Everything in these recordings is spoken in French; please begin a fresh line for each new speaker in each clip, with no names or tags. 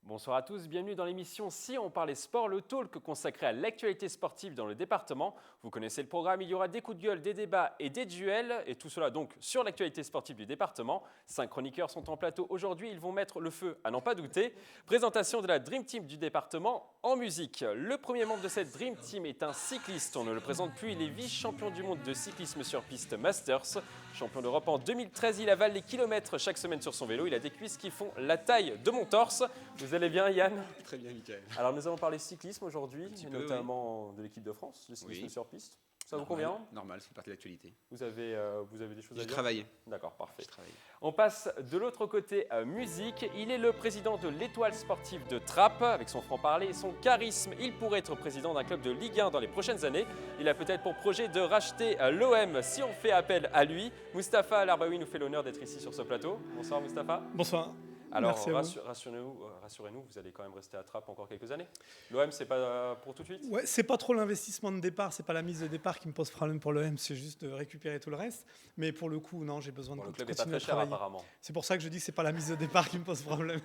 Bonsoir à tous, bienvenue dans l'émission Si on parlait sport, le talk consacré à l'actualité sportive dans le département. Vous connaissez le programme, il y aura des coups de gueule, des débats et des duels, et tout cela donc sur l'actualité sportive du département. 5 chroniqueurs sont en plateau aujourd'hui, ils vont mettre le feu à n'en pas douter. Présentation de la Dream Team du département en musique. Le premier membre de cette Dream Team est un cycliste, on ne le présente plus, il est vice-champion du monde de cyclisme sur piste Masters. Champion d'Europe en 2013, il avale les kilomètres chaque semaine sur son vélo, il a des cuisses qui font la taille de mon torse. Vous allez bien, Yann?
Très bien, Mickaël.
Alors, nous allons parler cyclisme aujourd'hui, et
peu,
notamment de l'équipe de France, le cyclisme sur piste. Ça vous
Normal,
convient?
Normal, c'est partie de l'actualité.
Vous avez des choses à
J'ai
dire?
travaillé.
D'accord, parfait.
J'ai travaillé.
On passe de l'autre côté musique. Il est le président de l'Étoile sportive de Trappes. Avec son franc-parler et son charisme, il pourrait être président d'un club de Ligue 1 dans les prochaines années. Il a peut-être pour projet de racheter l'OM si on fait appel à lui. Moustapha Larbaoui nous fait l'honneur d'être ici sur ce plateau. Bonsoir Moustapha.
Bonsoir.
Alors, rassurez-nous, vous allez quand même rester à Trappes encore quelques années. L'OM, c'est pas pour tout de suite?
Ouais, c'est pas trop l'investissement de départ, c'est pas la mise de départ qui me pose problème pour l'OM, c'est juste de récupérer tout le reste. Mais pour le coup, non, j'ai besoin de
Le
continuer
club est pas
à
très cher
travailler.
apparemment.
C'est pour ça que je dis que c'est pas la mise de départ qui me pose problème.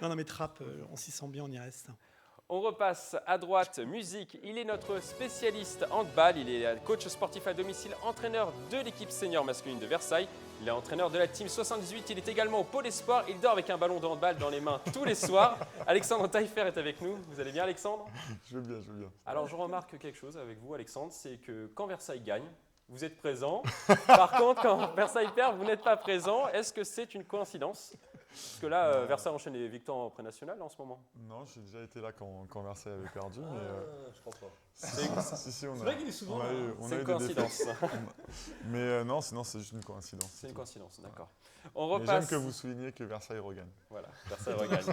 Non, mais Trappes, on s'y sent bien, on y reste.
On repasse à droite, musique. Il est notre spécialiste handball. Il est coach sportif à domicile, entraîneur de l'équipe senior masculine de Versailles. Il est entraîneur de la team 78. Il est également au pôle espoir. Il dort avec un ballon de handball dans les mains tous les soirs. Alexandre Taillefer est avec nous. Vous allez bien, Alexandre?
Je veux bien, je veux bien.
Alors, je remarque quelque chose avec vous, Alexandre, c'est que quand Versailles gagne, vous êtes présent. Par contre, quand Versailles perd, vous n'êtes pas présent. Est-ce que c'est une coïncidence? Parce que là, Versailles enchaîne les victoires en pré-national en ce moment.
Non, j'ai déjà été là quand Versailles avait perdu, mais
Je crois pas.
si, on a,
C'est vrai qu'il est souvent
on a
là.
eu, on
C'est
a
une
eu des
coïncidence.
défaites. Mais non, sinon c'est juste une coïncidence.
C'est une coïncidence, d'accord. On
Mais
repasse.
j'aime que vous souligniez que Versailles regagne.
Voilà, Versailles regagne.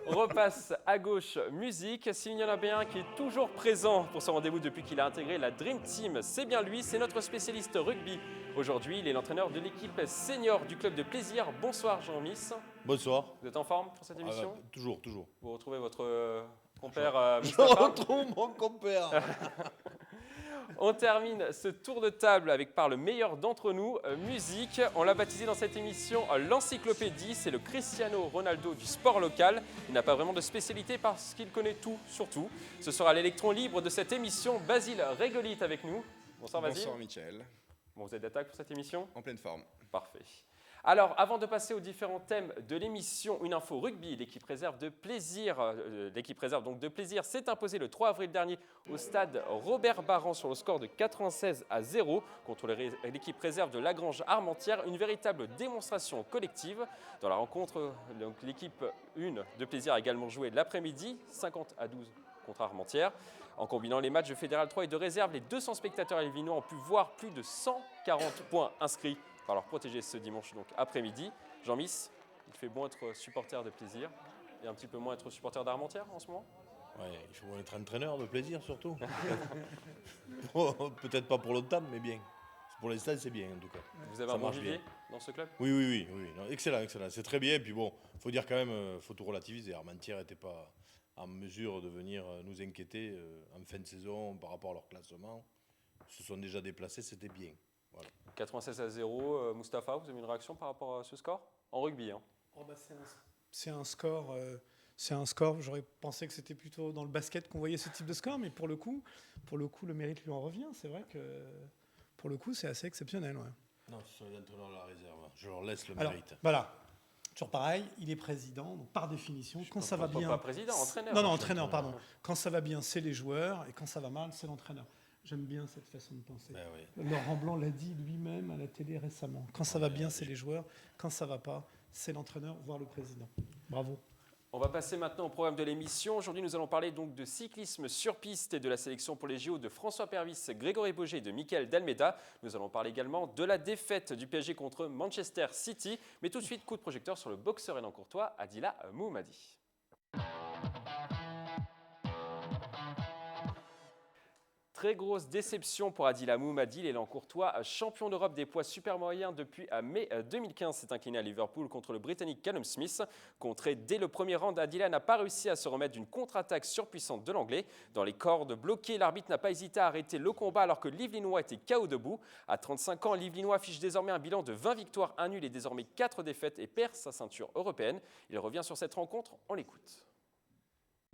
On repasse à gauche, musique. S'il y en a bien un qui est toujours présent pour ce rendez-vous depuis qu'il a intégré la Dream Team, c'est bien lui, c'est notre spécialiste rugby. Aujourd'hui, il est l'entraîneur de l'équipe senior du club de plaisir. Bonsoir Jean-Miss.
Bonsoir.
Vous êtes en forme pour cette émission?
Toujours.
Vous retrouvez votre compère
Je
Moustapha.
retrouve mon compère.
On termine ce tour de table avec par le meilleur d'entre nous, musique. On l'a baptisé dans cette émission l'encyclopédie. C'est le Cristiano Ronaldo du sport local. Il n'a pas vraiment de spécialité parce qu'il connaît tout sur tout. Ce sera l'électron libre de cette émission. Basile Régolite avec nous. Bonsoir Basile.
Bonsoir, Mickaël.
Bon, vous êtes d'attaque pour cette émission?
En pleine forme.
Parfait. Alors, avant de passer aux différents thèmes de l'émission, une info rugby. L'équipe réserve de plaisir, s'est imposée le 3 avril dernier au stade Robert Barran sur le score de 96-0 contre l'équipe réserve de Lagrange Armentières. Une véritable démonstration collective. Dans la rencontre, l'équipe 1 de plaisir a également joué l'après-midi, 50-12 contre Armentières. En combinant les matchs de Fédéral 3 et de réserve, les 200 spectateurs élvinois ont pu voir plus de 140 points inscrits par leurs protégés ce dimanche donc après-midi. Jean-Miss, il fait bon être supporter de plaisir et un petit peu moins être supporter d'Armentières en ce moment?
Ouais, il faut être entraîneur de plaisir surtout. Peut-être pas pour longtemps, mais bien. Pour l'instant, c'est bien en tout cas.
Vous avez
Ça
un bon
marche
vivier
bien.
dans ce club?
Oui. Non, excellent. C'est très bien. Puis bon, faut dire quand même, faut tout relativiser. Armentières n'était pas en mesure de venir nous inquiéter en fin de saison par rapport à leur classement. Ils se sont déjà déplacés, c'était bien. Voilà.
96-0, Moustapha, vous avez une réaction par rapport à ce score? En rugby, hein.
C'est un score. J'aurais pensé que c'était plutôt dans le basket qu'on voyait ce type de score, mais pour le coup, le mérite lui en revient. C'est vrai que pour le coup, c'est assez exceptionnel. Ouais.
Non, ce sont les entraîneurs de la réserve. Je leur laisse le
Alors,
mérite.
voilà. Toujours pareil, il est président, donc par définition, quand ça va bien.
Pas président, entraîneur.
Non, entraîneur, pardon. Quand ça va bien, c'est les joueurs, et quand ça va mal, c'est l'entraîneur. J'aime bien cette façon de penser.
Ben oui.
Laurent Blanc l'a dit lui-même à la télé récemment. Quand ça va bien, c'est les joueurs. Quand ça va pas, c'est l'entraîneur, voire le président. Bravo.
On va passer maintenant au programme de l'émission. Aujourd'hui, nous allons parler donc de cyclisme sur piste et de la sélection pour les JO de François Pervis, Grégory Boger et de Michael Dalmeda. Nous allons parler également de la défaite du PSG contre Manchester City. Mais tout de suite, coup de projecteur sur le boxeur élan-courtois Adila Mouhmadi. Très grosse déception pour Adila Mouhmadi, l'élan courtois, champion d'Europe des poids super moyens depuis mai 2015, s'est incliné à Liverpool contre le Britannique Callum Smith. Contré dès le premier round, Adila n'a pas réussi à se remettre d'une contre-attaque surpuissante de l'Anglais. Dans les cordes bloquées, l'arbitre n'a pas hésité à arrêter le combat alors que l'Yvelinois était KO debout. À 35 ans, l'Yvelinois affiche désormais un bilan de 20 victoires, 1 nul et désormais 4 défaites et perd sa ceinture européenne. Il revient sur cette rencontre, on l'écoute.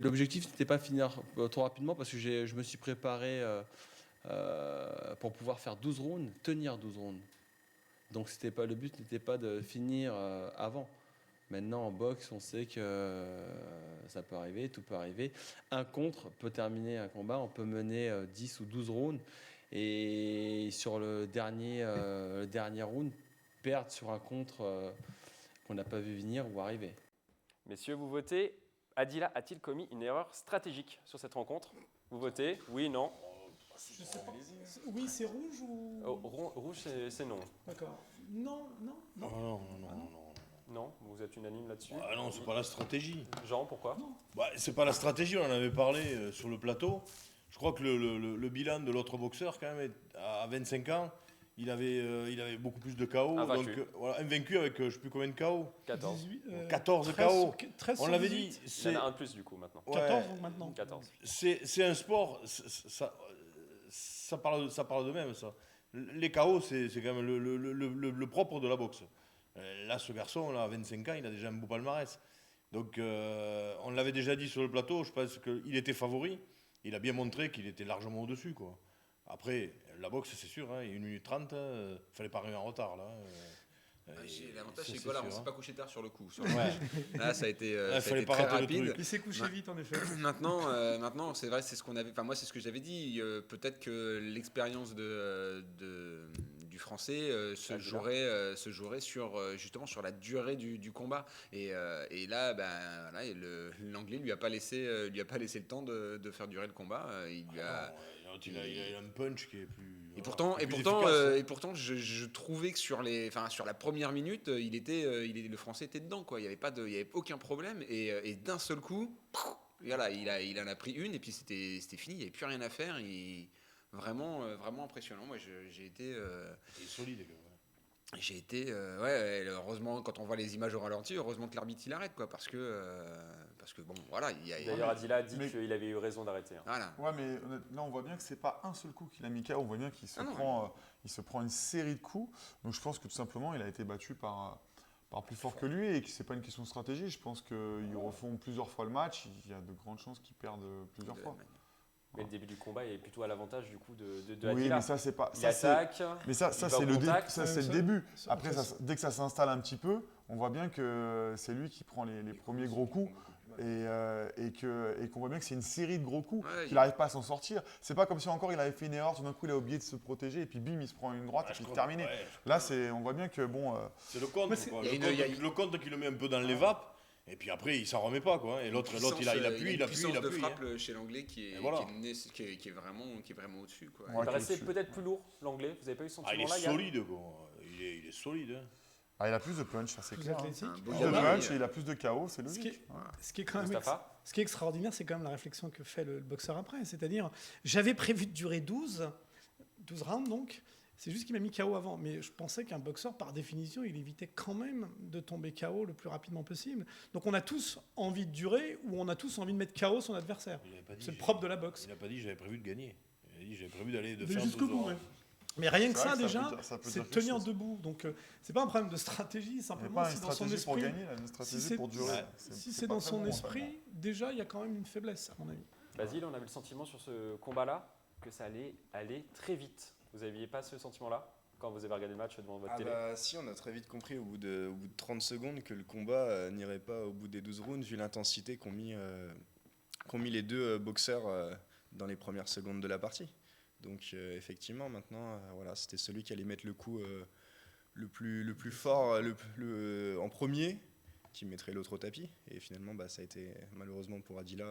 L'objectif, n'était pas finir trop rapidement parce que je me suis préparé pour pouvoir faire 12 rounds, tenir 12 rounds. Donc le but n'était pas de finir avant. Maintenant, en boxe, on sait que ça peut arriver, tout peut arriver. Un contre peut terminer un combat, on peut mener 10 ou 12 rounds. Et sur le dernier round, perdre sur un contre qu'on n'a pas vu venir ou arriver.
Messieurs, vous votez. Adila a-t-il commis une erreur stratégique sur cette rencontre? Vous votez? Oui, non?
Je sais pas. Oui, c'est rouge ou.
Oh, rouge, c'est non.
D'accord. Non.
Non.
Non, vous êtes unanime là-dessus.
Ah non, c'est pas la stratégie.
Jean, pourquoi?
C'est pas la stratégie, on en avait parlé sur le plateau. Je crois que le bilan de l'autre boxeur, quand même, à 25 ans, il avait beaucoup plus de KO.
Invaincu.
Donc, invaincu avec je ne sais plus combien de KO.
14.
14
13
KO.
sur- 13
On
sur
l'avait
18.
dit.
Il y en a un de plus du coup maintenant.
14 ou maintenant
14.
C'est un sport, ça parle de même, ça. Les KO, c'est quand même le propre de la boxe. Là, ce garçon, là, à 25 ans, il a déjà un beau palmarès. Donc, on l'avait déjà dit sur le plateau, je pense qu'il était favori. Il a bien montré qu'il était largement au-dessus, quoi. Après, la boxe, c'est sûr, hein, il y a 1 minute 30, fallait pas arriver en retard, là.
L'avantage, c'est que
c'est
voilà, on
sûr,
s'est
hein.
pas couché tard sur le coup.
Ouais.
Là, ça a été,
Là,
ça a
fallait
été
pas
très
rater le
rapide.
truc.
Il s'est couché vite, en effet.
Maintenant, c'est vrai, c'est ce qu'on avait. Enfin, moi, c'est ce que j'avais dit. Peut-être que l'expérience du français se jouerait justement sur la durée du combat. Et là, voilà, l'anglais lui a pas laissé le temps de faire durer le combat. Il lui a.
Il a un punch qui est plus.
Et pourtant, je trouvais que sur la première minute, le français était dedans, quoi. Il y avait aucun problème. Et d'un seul coup, voilà, il en a pris une et puis c'était fini. Il n'y avait plus rien à faire. Vraiment impressionnant. Moi, j'ai été.
Il est solide, quoi.
J'ai été, heureusement, quand on voit les images au ralenti, heureusement que l'arbitre il arrête, quoi, parce que bon, voilà,
D'ailleurs, Adila a dit
Mais-
qu'il avait eu raison d'arrêter. Hein.
voilà.
Ouais, mais là, on voit bien que c'est pas un seul coup qu'il a mis KO. On voit bien qu'il se,
Ah non,
il se prend une série de coups. Donc, je pense que tout simplement, il a été battu par plus fort que lui et que c'est pas une question de stratégie. Je pense qu'ils refont plusieurs fois le match. Il y a de grandes chances qu'ils perdent plusieurs fois.
Mais le début du combat est plutôt à l'avantage du coup de
Oui,
Adila.
mais ça, c'est pas.
Il
Ça, c'est,
attaque.
mais ça,
il va
c'est
au
le
contact.
c'est le
Ça-
début.
ça-
Après, dès que ça s'installe un petit peu, on voit bien que c'est lui qui prend les premiers gros coups. Et qu'on voit bien que c'est une série de gros coups,
Ouais,
qu'il n'arrive pas à s'en sortir. C'est pas comme si encore il avait fait une erreur, tout d'un coup il a oublié de se protéger et puis bim, il se prend une droite et puis terminé.
Ouais,
Là, on voit bien que
c'est le contre,
Mais c'est-
quoi.
il y a
Le contre qui le met un peu dans les vapes, et puis après il s'en remet pas, quoi. Et l'autre il appuie,
une puissance de
hein.
frappe chez l'anglais qui est,
Et voilà.
qui est vraiment au-dessus, quoi.
Ouais.
Il paraissait
dessus.
peut-être plus lourd, l'anglais. Vous n'avez pas eu ce
Ah, il
sentiment-là,
est
Yann?
solide, quoi. Il est solide, hein.
Ah, il a plus de punch, ça c'est
Plus
clair. Hein.
athlétique.
Un beau
Plus de
gamin,
punch
mais,
et il a plus de KO, c'est
Ce qui
logique.
est, ce qui est quand même
Mustapha?
ce qui est extraordinaire, c'est quand même la réflexion que fait le boxeur après. C'est-à-dire, j'avais prévu de durer 12 rounds donc. C'est juste qu'il m'a mis KO avant. Mais je pensais qu'un boxeur, par définition, il évitait quand même de tomber KO le plus rapidement possible. Donc on a tous envie de durer ou on a tous envie de mettre KO son adversaire.
Il avait pas dit,
C'est le propre de la boxe.
Il n'a pas dit j'avais prévu de gagner. Il a dit j'avais prévu d'aller de
Mais
faire
jusqu'au
12
bout,
heures.
ouais. Mais rien que
C'est
ça,
vrai que
déjà,
ça peut
c'est
dire
tenir
quelque chose.
debout. Donc c'est pas un problème de stratégie,
Il n'y a
simplement
pas une
si dans son
stratégie pour
esprit,
gagner, il a une stratégie
c'est-
pour durer.
Ouais.
si c'est
pas
dans
très
son
bon,
esprit, déjà il y a quand même une faiblesse, à mon avis.
Basile, on avait le sentiment sur ce combat-là que ça allait aller très vite. Vous n'aviez pas ce sentiment-là quand vous avez regardé le match devant votre télé?
Si, on a très vite compris au bout de 30 secondes que le combat n'irait pas au bout des 12 rounds vu l'intensité qu'ont mis les deux boxeurs dans les premières secondes de la partie. Donc effectivement, maintenant, voilà, c'était celui qui allait mettre le coup le plus fort en premier qui mettrait l'autre au tapis. Et finalement, ça a été malheureusement pour Adila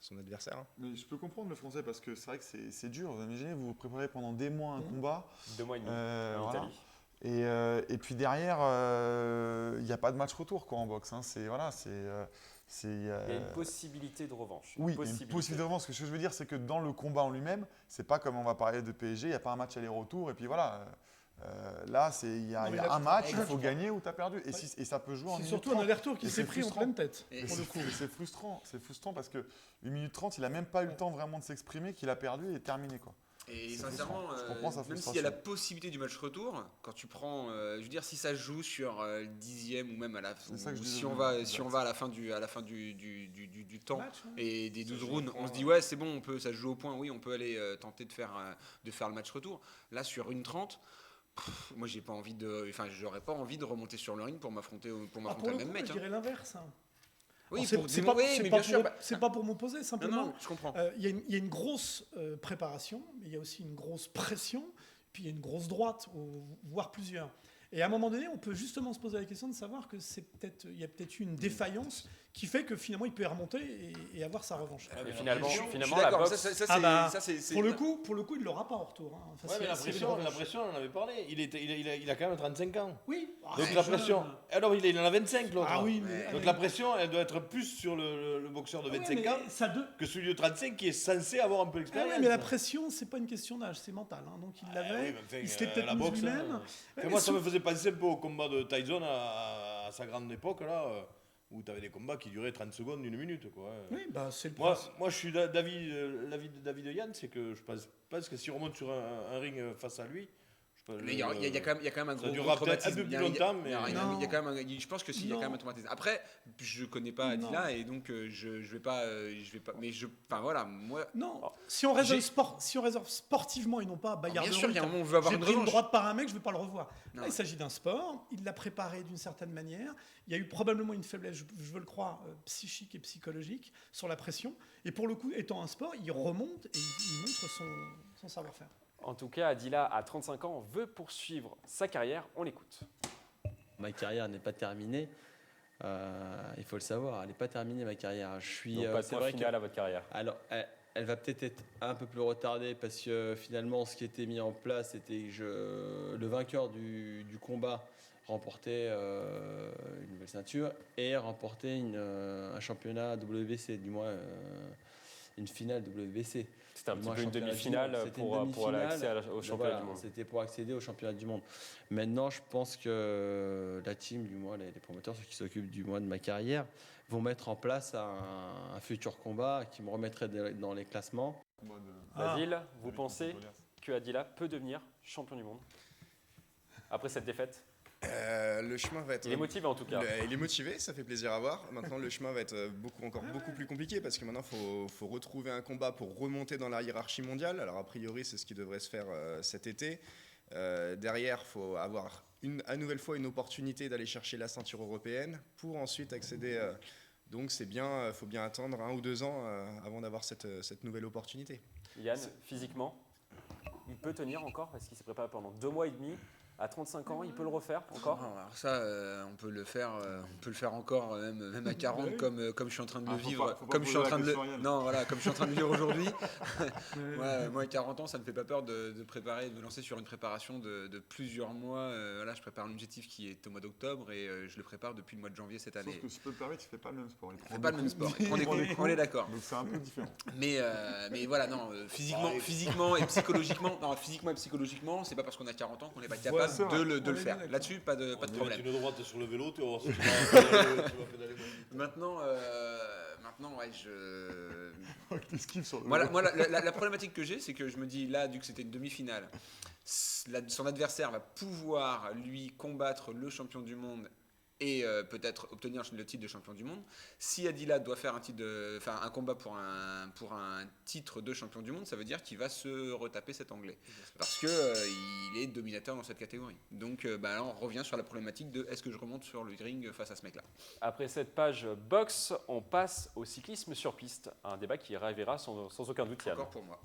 son adversaire. Hein.
Mais je peux comprendre le français parce que c'est vrai que c'est dur. Vous imaginez, vous vous préparez pendant des mois un combat.
2 mois et demi en
Voilà.
Italie.
Et puis derrière, il n'y a pas de match retour quoi, en boxe. Hein.
Il y a une possibilité de revanche.
Oui, il y a une possibilité de revanche. Ce que je veux dire, c'est que dans le combat en lui-même, c'est pas comme on va parler de PSG, il n'y a pas un match aller-retour. Et puis voilà. Là, il y a
Non, mais là,
un match, il
exactement.
faut gagner ou tu as perdu. Et ça peut jouer en
C'est
minute
surtout un
30.
aller-retour qui
Et
s'est
c'est
pris en
frustrant.
pleine tête.
Et-
pour le coup.
C'est frustrant. C'est frustrant parce que 1 minute 30, il n'a même pas eu le temps vraiment de s'exprimer, qu'il a perdu et terminé. Quoi.
Et
C'est
sincèrement,
frustrant. Je comprends sa
même s'il y a la
frustration.
possibilité du match retour, quand tu prends, je veux dire, si ça se joue sur le 10e ou même à la
C'est ça que je
ou
disais
si
au
on
début,
va,
exact.
si on va à la fin du temps
Match, hein.
et des 12
joue au
rounds,
point,
on se dit
ouais.
ouais c'est bon, ça se joue au point, oui on peut aller tenter de faire le match retour. Là sur une 30, moi j'ai pas envie j'aurais pas envie de remonter sur le ring pour m'affronter
Pour
le
le
même
coup,
mec.
je
hein.
dirais l'inverse. Hein.
Oui,
Alors,
pour
c'est
démo-
pas,
oui,
c'est
mais
pas
bien sûr.
pour, c'est pas pour m'opposer,
Non,
simplement.
non, je comprends.
Il y a une grosse préparation, mais il y a aussi une grosse pression, puis il y a une grosse droite, voire plusieurs. Et à un moment donné, on peut justement se poser la question de savoir que il y a peut-être eu une défaillance qui fait que finalement il peut y remonter et avoir sa revanche.
Mais finalement,
Je suis
la
d'accord,
boxe,
ça,
Ah bah,
c'est-
pour le coup, il ne l'aura pas en retour. Hein. Enfin,
Ouais,
si-
mais la
s'il y avait une revanche.
pression, on en avait parlé. Il a quand même 35 ans.
Oui.
Donc
c'est
la
jeune.
pression. Alors il en a 25 l'autre.
Ah oui, mais
Donc la pression, elle doit être plus sur le boxeur de
Ah oui,
25
mais
ans
ça de-
que celui de 35 qui est censé avoir un peu
Ah
d'expérience.
oui, mais la pression, c'est pas une question d'âge, c'est mental. Hein. Donc il l'avait,
oui, mais enfin,
il s'était peut-être
la
mis
boxe,
lui-même.
Et moi, ça me faisait penser un peu au combat de Tyson à sa grande époque, là, où tu avais des combats qui duraient 30 secondes, 1 minute. Quoi.
Oui, bah c'est le
Moi,
principe.
je suis d'avis de David de Yann, c'est que je pense que si on remonte sur un ring face à lui,
Mais il y a quand même un
ça
gros
durera peut-être
traumatisme.
un peu plus longtemps, mais-
Il y a quand même je pense que s'il y a quand même un traumatisme. Après, je connais pas
Non.
Adila et donc je vais pas, mais enfin voilà, moi.
Non, si on raisonne sportivement et non pas bagarre
Bien
de
sûr,
rue,
il y a un moment où on veut avoir
j'ai
une
pris une
revanche.
droite par un mec, je ne vais pas le revoir.
Non.
Là, il s'agit d'un sport, il l'a préparé d'une certaine manière. Il y a eu probablement une faiblesse, je veux le croire, psychique et psychologique sur la pression. Et pour le coup, étant un sport, il remonte et il montre son savoir-faire.
En tout cas, Adila, à 35 ans, veut poursuivre sa carrière. On l'écoute.
Ma carrière n'est pas terminée. Il faut le savoir, elle n'est pas terminée ma carrière. Je suis.
Donc, pas de
C'est
point
vrai
final à votre carrière.
Alors, elle va peut-être être un peu plus retardée parce que finalement, ce qui était mis en place, c'était que le vainqueur du combat remportait une nouvelle ceinture et remportait un championnat WBC, du moins une finale WBC.
C'était un
Du
petit
moins
peu une
championnat du
demi-finale
monde. C'était
pour
une demi-finale.
l'accès au championnat
Voilà,
du monde.
C'était pour accéder au championnat du monde. Maintenant, je pense que la team, du moins les promoteurs, ceux qui s'occupent du moins de ma carrière, vont mettre en place un futur combat qui me remettrait dans les classements.
Basile, vous pensez que Adila peut devenir champion du monde après cette défaite?
Le chemin va être.
Il est motivé en tout cas.
Il est motivé, ça fait plaisir à voir. Maintenant, le chemin va être encore beaucoup plus compliqué parce que maintenant, il faut retrouver un combat pour remonter dans la hiérarchie mondiale. Alors, a priori, c'est ce qui devrait se faire cet été. Derrière, il faut avoir à nouvelle fois une opportunité d'aller chercher la ceinture européenne pour ensuite accéder. Donc, faut bien attendre 1 ou 2 ans avant d'avoir cette nouvelle opportunité.
Yann, physiquement, il peut tenir encore parce qu'il s'est préparé pendant 2 mois et demi. À 35 ans, il peut le refaire encore?
Alors ça, on peut le faire encore même à 40 comme je suis en train de le vivre, comme je suis en train de comme je suis en train de le vivre aujourd'hui. Moi, à 40 ans, ça ne me fait pas peur de me lancer sur une préparation de plusieurs mois. Là, je prépare un objectif qui est au mois d'octobre et je le prépare depuis le mois de janvier cette année.
Sauf que si je peux te permettre, il ne fait pas le même sport.
Il fait pas le même sport. Il prend des coups, on est d'accord.
Donc c'est un peu différent.
Mais voilà, non, physiquement et psychologiquement, c'est pas parce qu'on a 40 ans qu'on n'est pas capable
c'est vrai.
de le faire. Là-dessus, pas de
On va
problème.
mettre une droite sur le vélo, tu vas voir si tu vas pédaler moins vite.
Maintenant, ouais,
T'esquives sur le
moi, la problématique que j'ai, c'est que je me dis là, vu que c'était une demi-finale, son adversaire va pouvoir lui combattre le champion du monde et peut-être obtenir le titre de champion du monde. Si Adila doit faire un combat pour un titre de champion du monde, ça veut dire qu'il va se retaper cet anglais. Parce que il est dominateur dans cette catégorie. Donc là, on revient sur la problématique de est-ce que je remonte sur le ring face à ce mec-là.
Après cette page boxe, on passe au cyclisme sur piste. Un débat qui arrivera sans aucun doute, Yann.
Encore pour moi.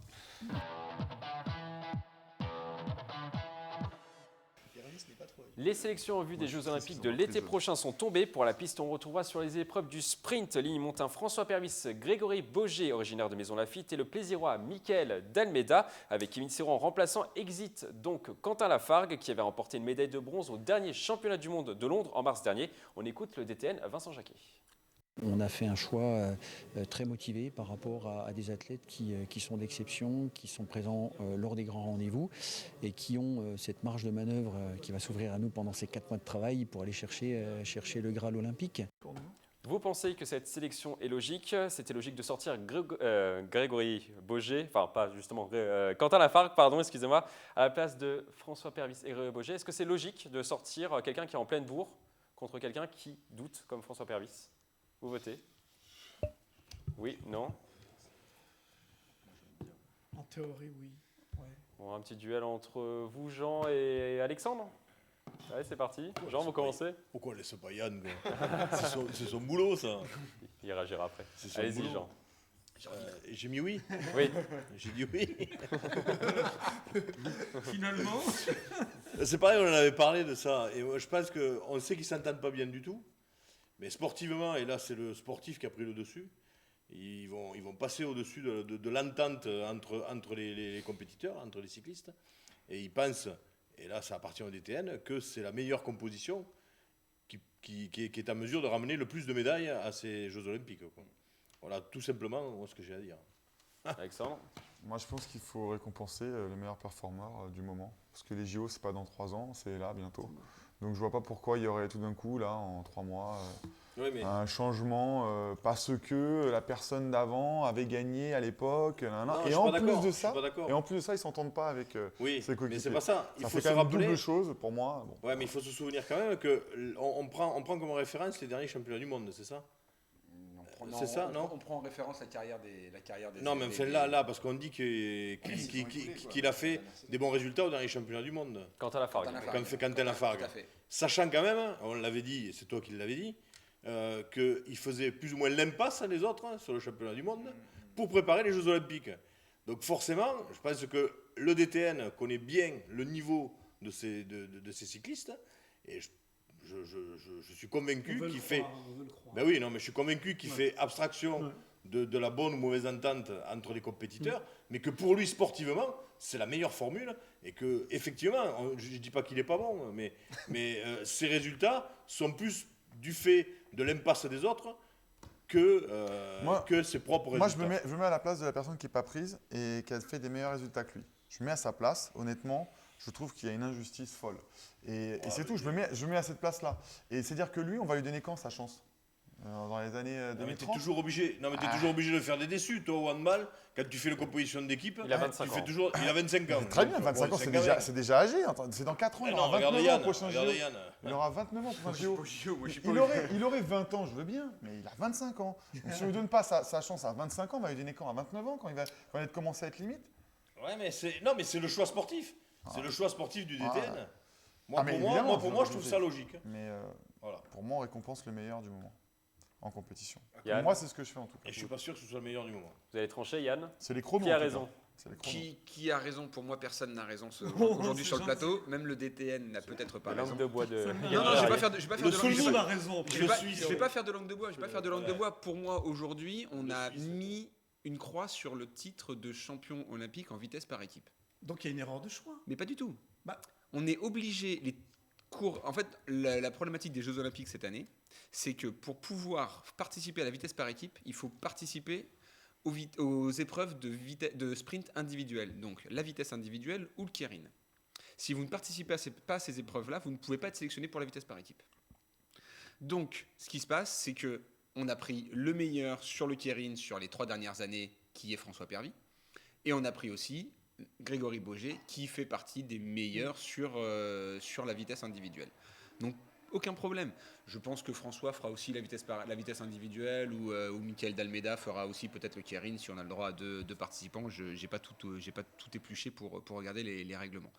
Les sélections en vue des Jeux Olympiques de l'été prochain sont tombées. Pour la piste, on retrouvera sur les épreuves du sprint ligne montin François Pervis, Grégory Boger, originaire de Maison Lafitte, et le plaisirois Michael d'Almeida. Avec Kevin Serrault en remplaçant, exit donc Quentin Lafargue, qui avait remporté une médaille de bronze au dernier championnat du monde de Londres en mars dernier. On écoute le DTN Vincent Jacquet.
On a fait un choix très motivé par rapport à des athlètes qui sont d'exception, qui sont présents lors des grands rendez-vous et qui ont cette marge de manœuvre qui va s'ouvrir à nous pendant ces 4 mois de travail pour aller chercher le Graal olympique.
Vous pensez que cette sélection est logique? C'était logique de sortir Grégory Boger, enfin pas justement, Quentin Lafargue, pardon, excusez-moi, à la place de François Pervis et Grégory Boger. Est-ce que c'est logique de sortir quelqu'un qui est en pleine bourre contre quelqu'un qui doute comme François Pervis? Vous votez? Oui, non?
En théorie, oui. Ouais.
Bon, un petit duel entre vous, Jean et Alexandre. Allez, c'est parti. Jean, vous commencez?
Pourquoi laisse pas Yann quoi? C'est son boulot, ça.
Il réagira après.
C'est son
Allez-y,
boulot.
Jean.
J'ai mis oui.
Oui.
J'ai dit oui.
Finalement,
C'est pareil, on en avait parlé de ça. Et moi, je pense qu'on sait qu'ils ne s'entendent pas bien du tout. Mais sportivement, et là, c'est le sportif qui a pris le dessus. Ils vont passer au-dessus de l'entente entre les compétiteurs, entre les cyclistes. Et ils pensent, et là, ça appartient au DTN, que c'est la meilleure composition qui est en mesure de ramener le plus de médailles à ces Jeux Olympiques, quoi. Voilà, tout simplement, moi, ce que j'ai à dire.
Alexandre?
Moi, je pense qu'il faut récompenser les meilleurs performeurs du moment. Parce que les JO, c'est pas dans 3 ans, c'est là bientôt. Donc, je vois pas pourquoi il y aurait tout d'un coup, là, en 3 mois,
Oui, mais
un changement parce que la personne d'avant avait gagné à l'époque.
non, je
Et
suis
en
pas
plus
d'accord,
de
je suis
ça,
pas d'accord.
et en plus de ça, ils s'entendent pas avec
Oui,
ses
mais
coéquipiers.
c'est pas ça. Il
Ça
faut
fait
se
quand même
rappeler.
double chose pour moi. Bon.
Ouais, mais il faut se souvenir quand même qu'on prend comme référence les derniers championnats du monde, c'est ça? C'est ça, non?
On prend en référence la carrière des
Non, mais enfin, là, parce qu'on dit qu'il a fait des bons résultats au dernier championnat du monde.
Quentin Lafargue.
Comme fait Quentin Lafargue.
Tout à fait.
Sachant quand même, on l'avait dit, et c'est toi qui l'avais dit, qu'il faisait plus ou moins l'impasse les autres sur le championnat du monde pour préparer les Jeux Olympiques. Donc forcément, je pense que le DTN connaît bien le niveau de ces cyclistes, et je suis convaincu qu'il fait... Ben oui, non, mais je suis convaincu qu'il fait abstraction de la bonne ou mauvaise entente entre les compétiteurs, mais que pour lui, sportivement, c'est la meilleure formule, et que effectivement, je ne dis pas qu'il n'est pas bon, mais ses résultats sont plus du fait de l'impasse des autres que ses propres résultats.
Moi, je me mets à la place de la personne qui n'est pas prise et qui a fait des meilleurs résultats que lui. Je me mets à sa place, honnêtement, je trouve qu'il y a une injustice folle. Et c'est tout, je me mets à cette place-là. Et c'est dire que lui, on va lui donner quand sa chance? Dans les années
Non, mais
2030.
tu es toujours obligé de faire des déçus, toi, au handball, quand tu fais la composition d'équipe.
Il a 25
tu
ans.
fais toujours, il a 25 ans.
Très bien,
Donc,
25
bon,
ans, c'est déjà âgé. C'est dans 4 ans, il
Non,
aura
regardez
29 ans au
Yann.
prochain JO.
Regardez Yann.
Il aura 29 ans au prochain JO. Il aurait 20 ans, je veux bien, mais il a 25 ans. Donc, si on ne lui donne pas sa chance à 25 ans, on va lui donner quand? À 29 ans, quand il va commencer à être limite?
Ouais, mais c'est le choix sportif. C'est le choix sportif du DTN.
Mais évidemment,
Pour moi, je trouve ça logique.
Mais
Voilà.
pour moi, on récompense le meilleur du moment en compétition.
Yann,
Moi, c'est ce que je fais en tout cas.
Et je suis pas sûr que ce soit le meilleur du moment.
vous allez trancher, Yann?
C'est les chronos.
Qui a
en tout
raison?
cas. C'est les chronos.
Qui a raison? Pour moi, personne n'a raison
Oh,
aujourd'hui
c'est
sur le
gentil.
plateau. Même le DTN n'a peut-être pas
La
raison.
langue de bois de...
Non,
Non, je vais pas faire de, je vais pas faire de
Tout
langue
le
de
monde
bois.
a raison.
Je vais pas faire de langue de bois. Je vais pas faire de langue de bois. Pour moi, aujourd'hui, on a mis une croix sur le titre de champion olympique en vitesse par équipe.
Donc il y a une erreur de choix.
Mais pas du tout.
Bah.
On est obligé, les cours. En fait, la problématique des Jeux Olympiques cette année, c'est que pour pouvoir participer à la vitesse par équipe, il faut participer aux épreuves de sprint individuel. Donc la vitesse individuelle ou le keirin. Si vous ne participez pas à ces épreuves-là, vous ne pouvez pas être sélectionné pour la vitesse par équipe. Donc, ce qui se passe, c'est que on a pris le meilleur sur le keirin sur les 3 dernières années, qui est François Pervis, et on a pris aussi Grégory Boger, qui fait partie des meilleurs sur la vitesse individuelle. Donc, aucun problème. Je pense que François fera aussi la vitesse individuelle ou Michael Dalmeda fera aussi peut-être le keirin si on a le droit à deux participants. Je n'ai pas tout épluché pour regarder les règlements.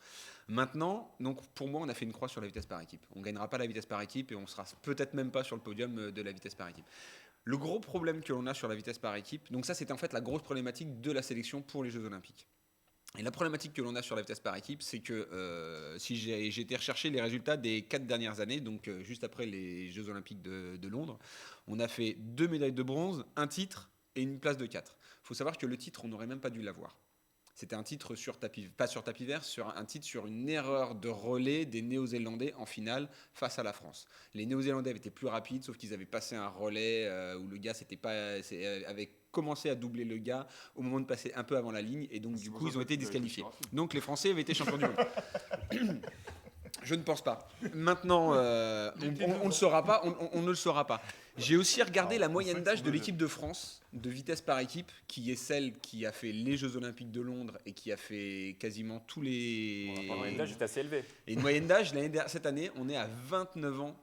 Maintenant, donc pour moi, on a fait une croix sur la vitesse par équipe. On ne gagnera pas la vitesse par équipe et on ne sera peut-être même pas sur le podium de la vitesse par équipe. Le gros problème que l'on a sur la vitesse par équipe, donc ça c'était en fait la grosse problématique de la sélection pour les Jeux Olympiques. Et la problématique que l'on a sur la vitesse par équipe, c'est que si j'ai été rechercher les résultats des 4 dernières années, donc juste après les Jeux Olympiques de Londres, on a fait 2 médailles de bronze, un titre et une place de 4. Il faut savoir que le titre, on n'aurait même pas dû l'avoir. C'était un titre pas sur tapis vert, un titre sur une erreur de relais des Néo-Zélandais en finale face à la France. Les Néo-Zélandais étaient plus rapides, sauf qu'ils avaient passé un relais où le gars avait commencé à doubler le gars au moment de passer un peu avant la ligne, et donc du coup ils ont été disqualifiés. Donc les Français avaient été champions du monde. Je ne pense pas. Maintenant, on ne le saura pas. On ne le saura pas. J'ai aussi regardé la moyenne d'âge de l'équipe de France, de vitesse par équipe, qui est celle qui a fait les Jeux Olympiques de Londres et qui a fait quasiment tous les.
La moyenne d'âge est assez élevée.
Et une moyenne d'âge, cette année, on est à 29 ans.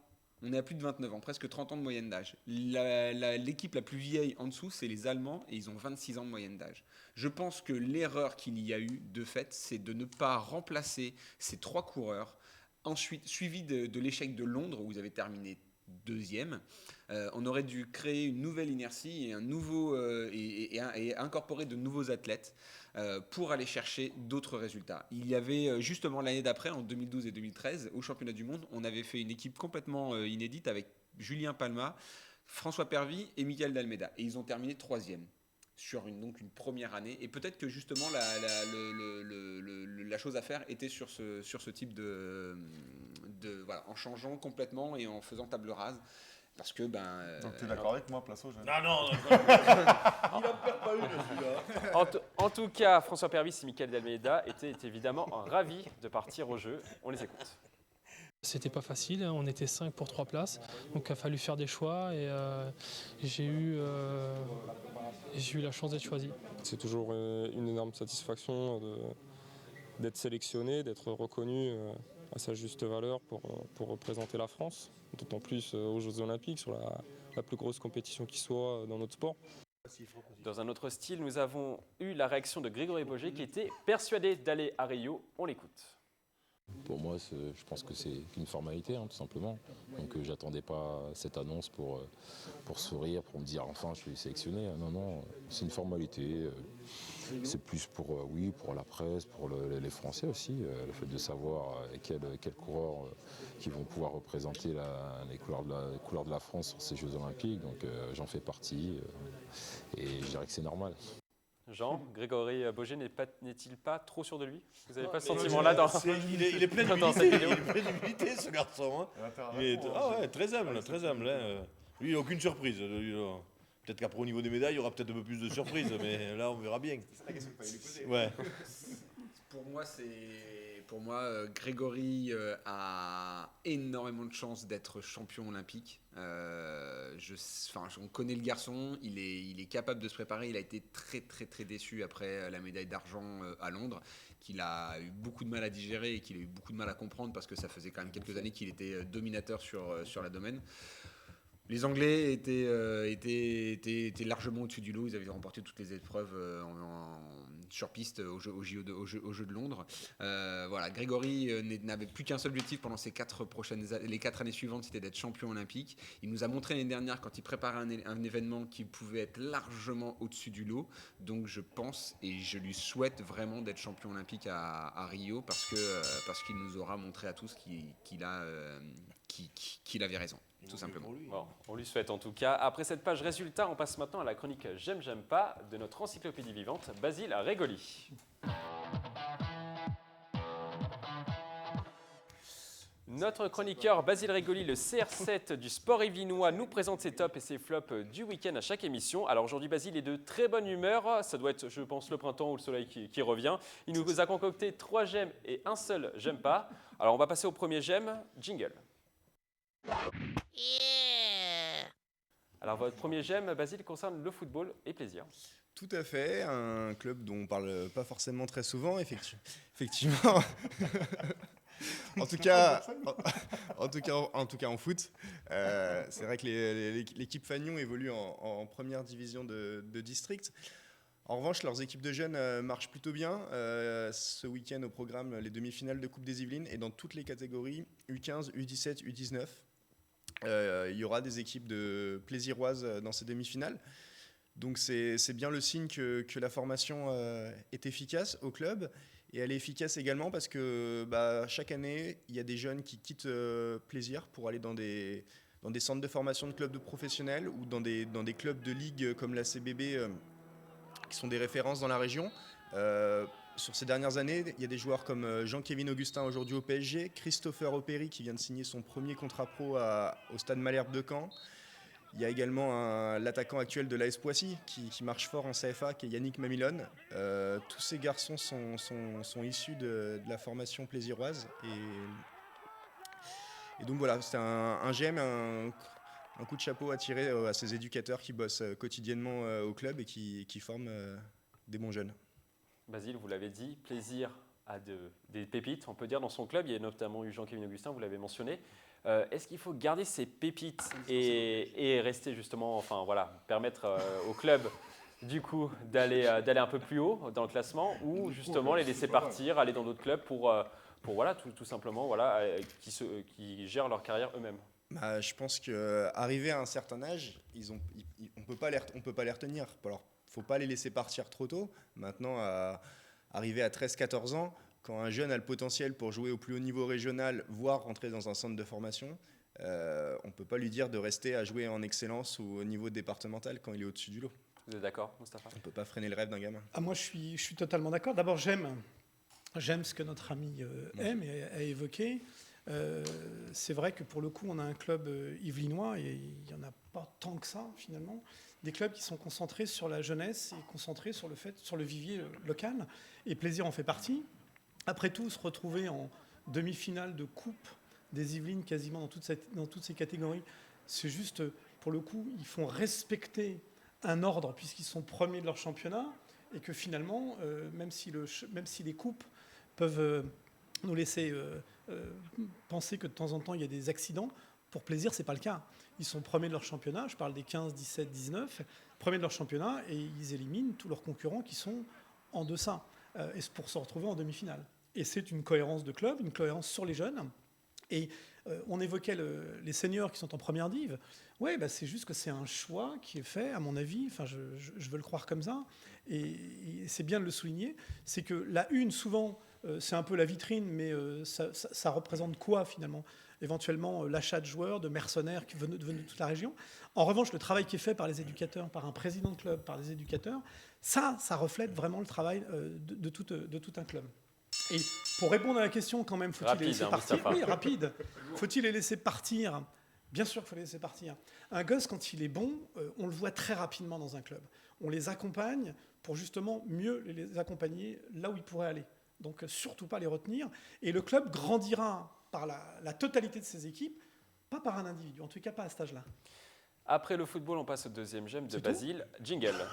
On est à plus de 29 ans, presque 30 ans de moyenne d'âge. L'équipe la plus vieille en dessous, c'est les Allemands, et ils ont 26 ans de moyenne d'âge. Je pense que l'erreur qu'il y a eu, de fait, c'est de ne pas remplacer ces 3 coureurs, ensuite suivi de l'échec de Londres, où vous avez terminé deuxième. On aurait dû créer une nouvelle inertie et et incorporer de nouveaux athlètes pour aller chercher d'autres résultats. Il y avait justement l'année d'après, en 2012 et 2013, au championnat du monde, on avait fait une équipe complètement inédite avec Julien Palma, François Pervy et Michael D'Almeida. Et ils ont terminé troisième sur une première année. Et peut-être que justement la chose à faire était sur ce type voilà, en changeant complètement et en faisant table rase. Parce que
Donc tu es d'accord avec moi, Placeau?
Non. Il en perd pas une, celui-là.
En tout cas, François Pervis et Michael D'Almeida étaient évidemment ravis de partir au jeu. On les écoute.
C'était pas facile, on était 5 pour 3 places, donc il a fallu faire des choix et j'ai eu la chance d'être choisi.
C'est toujours une énorme satisfaction d'être sélectionné, d'être reconnu à sa juste valeur pour représenter la France, d'autant plus aux Jeux Olympiques, sur la plus grosse compétition qui soit dans notre sport.
Dans un autre style, nous avons eu la réaction de Grégory Boger qui était persuadé d'aller à Rio. On l'écoute.
Pour moi, je pense que c'est qu'une formalité, tout simplement. Donc j'attendais pas cette annonce pour sourire, pour me dire enfin je suis sélectionné. Non, c'est une formalité. C'est plus pour la presse, pour les Français aussi, le fait de savoir quels coureurs qui vont pouvoir représenter les couleurs de la France sur ces Jeux Olympiques. Donc j'en fais partie et je dirais que c'est normal.
Jean, Grégory Boger n'est-il pas trop sûr de lui? Vous n'avez pas ce sentiment-là dans
Il est plein d'humilité, il est plein d'humilité ce garçon. Très humble, très humble. Lui, il n'a aucune surprise. Peut-être qu'après au niveau des médailles, il y aura peut-être un peu plus de surprises, mais là on verra bien.
C'est la question qu'il fallait lui poser.
Ouais.
Pour moi, Grégory a énormément de chance d'être champion olympique. On connaît le garçon, il est capable de se préparer. Il a été très très très déçu après la médaille d'argent à Londres, qu'il a eu beaucoup de mal à digérer et qu'il a eu beaucoup de mal à comprendre parce que ça faisait quand même quelques années qu'il était dominateur sur la domaine. Les Anglais étaient largement au-dessus du lot. Ils avaient remporté toutes les épreuves sur piste aux Jeux de Londres. Voilà, Grégory n'avait plus qu'un seul objectif pendant les 4 années suivantes, c'était d'être champion olympique. Il nous a montré l'année dernière, quand il préparait un événement, qu'il pouvait être largement au-dessus du lot. Donc je pense et je lui souhaite vraiment d'être champion olympique à Rio parce qu'il nous aura montré à tous qu'il avait raison. Tout simplement.
Bon, on lui souhaite en tout cas. Après cette page résultat, on passe maintenant à la chronique J'aime, j'aime pas de notre encyclopédie vivante, Basile Régoli. Notre chroniqueur Basile Régoli, le CR7 du sport yvelinois, nous présente ses tops et ses flops du week-end à chaque émission. Alors aujourd'hui, Basile est de très bonne humeur. Ça doit être, je pense, le printemps ou le soleil qui revient. Il nous a concocté 3 j'aime et un seul j'aime pas. Alors on va passer au premier j'aime, jingle. Yeah. Alors votre premier j'aime, Basile, concerne le football et plaisir.
Tout à fait, un club dont on ne parle pas forcément très souvent, effectivement. En tout cas en foot, c'est vrai que l'équipe Fagnon évolue en première division de district. En revanche, leurs équipes de jeunes marchent plutôt bien. Ce week-end au programme, les demi-finales de Coupe des Yvelines et dans toutes les catégories, U15, U17, U19. Il y aura des équipes de plaisiroises dans ces demi-finales. Donc c'est bien le signe que la formation est efficace au club. Et elle est efficace également parce que chaque année, il y a des jeunes qui quittent Plaisir pour aller dans des centres de formation de clubs de professionnels ou dans des clubs de ligue comme la CBB qui sont des références dans la région. Sur ces dernières années, il y a des joueurs comme Jean-Kévin Augustin aujourd'hui au PSG, Christopher Opéry qui vient de signer son premier contrat pro au Stade Malherbe de Caen. Il y a également l'attaquant actuel de l'AS Poissy qui marche fort en CFA, qui est Yannick Mamilone. Tous ces garçons sont issus de la formation plaisiroise Et donc voilà, c'était un j'aime, un coup de chapeau à tirer à ces éducateurs qui bossent quotidiennement au club et qui forment des bons jeunes.
Basile, vous l'avez dit, plaisir à des pépites, on peut dire, dans son club. Il y a notamment eu Jean-Kévin Augustin, vous l'avez mentionné. Est-ce qu'il faut garder ces pépites et rester justement, enfin voilà, permettre au club du coup d'aller un peu plus haut dans le classement, ou justement les laisser partir, aller dans d'autres clubs pour voilà, tout simplement voilà, qui gèrent leur carrière eux-mêmes?
Bah, je pense qu'arriver à un certain âge, on ne peut pas les retenir. Alors, il ne faut pas les laisser partir trop tôt. Maintenant, arriver à 13-14 ans, quand un jeune a le potentiel pour jouer au plus haut niveau régional, voire rentrer dans un centre de formation, on ne peut pas lui dire de rester à jouer en excellence ou au niveau départemental quand il est au-dessus du lot.
Vous êtes d'accord, Mustapha?
On ne peut pas freiner le rêve d'un gamin.
Ah, moi, je suis totalement d'accord. D'abord, j'aime ce que notre ami aime et a évoqué. C'est vrai que pour le coup, on a un club yvelinois, et il n'y en a pas tant que ça, finalement. Des clubs qui sont concentrés sur la jeunesse et concentrés sur le vivier local. Et Plaisir en fait partie. Après tout, se retrouver en demi-finale de Coupe des Yvelines, quasiment dans toutes ces catégories, c'est juste, pour le coup, ils font respecter un ordre puisqu'ils sont premiers de leur championnat, et que finalement, même si les coupes peuvent nous laisser penser que de temps en temps il y a des accidents, pour Plaisir, c'est pas le cas. Ils sont premiers de leur championnat, je parle des 15, 17, 19, premiers de leur championnat, et ils éliminent tous leurs concurrents qui sont en deçà, et pour se retrouver en demi-finale. Et c'est une cohérence de club, une cohérence sur les jeunes. Et on évoquait les seniors qui sont en première div. Ouais, bah c'est juste que c'est un choix qui est fait, à mon avis, enfin je veux le croire comme ça, et c'est bien de le souligner, c'est que la une, souvent, c'est un peu la vitrine, mais ça représente quoi finalement? Éventuellement l'achat de joueurs, de mercenaires qui venus de toute la région. En revanche, le travail qui est fait par les éducateurs, par un président de club, par les éducateurs, ça reflète vraiment le travail de tout un club. Et pour répondre à la question, quand même, faut-il les laisser partir? Oui, rapide. Faut-il les laisser partir? Bien sûr qu'il faut les laisser partir. Un gosse, quand il est bon, on le voit très rapidement dans un club. On les accompagne pour justement mieux les accompagner là où ils pourraient aller. Donc surtout pas les retenir. Et le club grandira par la totalité de ses équipes, pas par un individu, en tout cas pas à cet âge-là.
Après le football, on passe au deuxième j'aime de Basile. Jingle.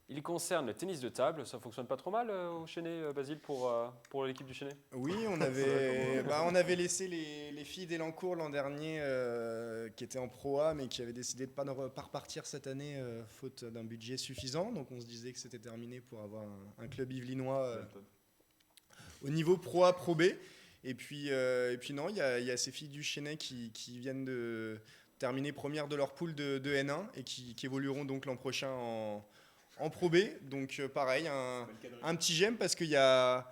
Il concerne le tennis de table. Ça fonctionne pas trop mal au Chesnay, Basile, pour l'équipe du Chesnay?
Oui, on avait laissé les filles d'Elancourt l'an dernier qui étaient en Pro A, mais qui avaient décidé de ne pas repartir cette année faute d'un budget suffisant. Donc on se disait que c'était terminé pour avoir un club yvelinois au niveau Pro A, Pro B. Et puis non, il y a ces filles du Chesnay qui viennent de terminer première de leur poule de N1 et qui évolueront donc l'an prochain en Pro B. Donc pareil, un petit j'aime parce qu'il y a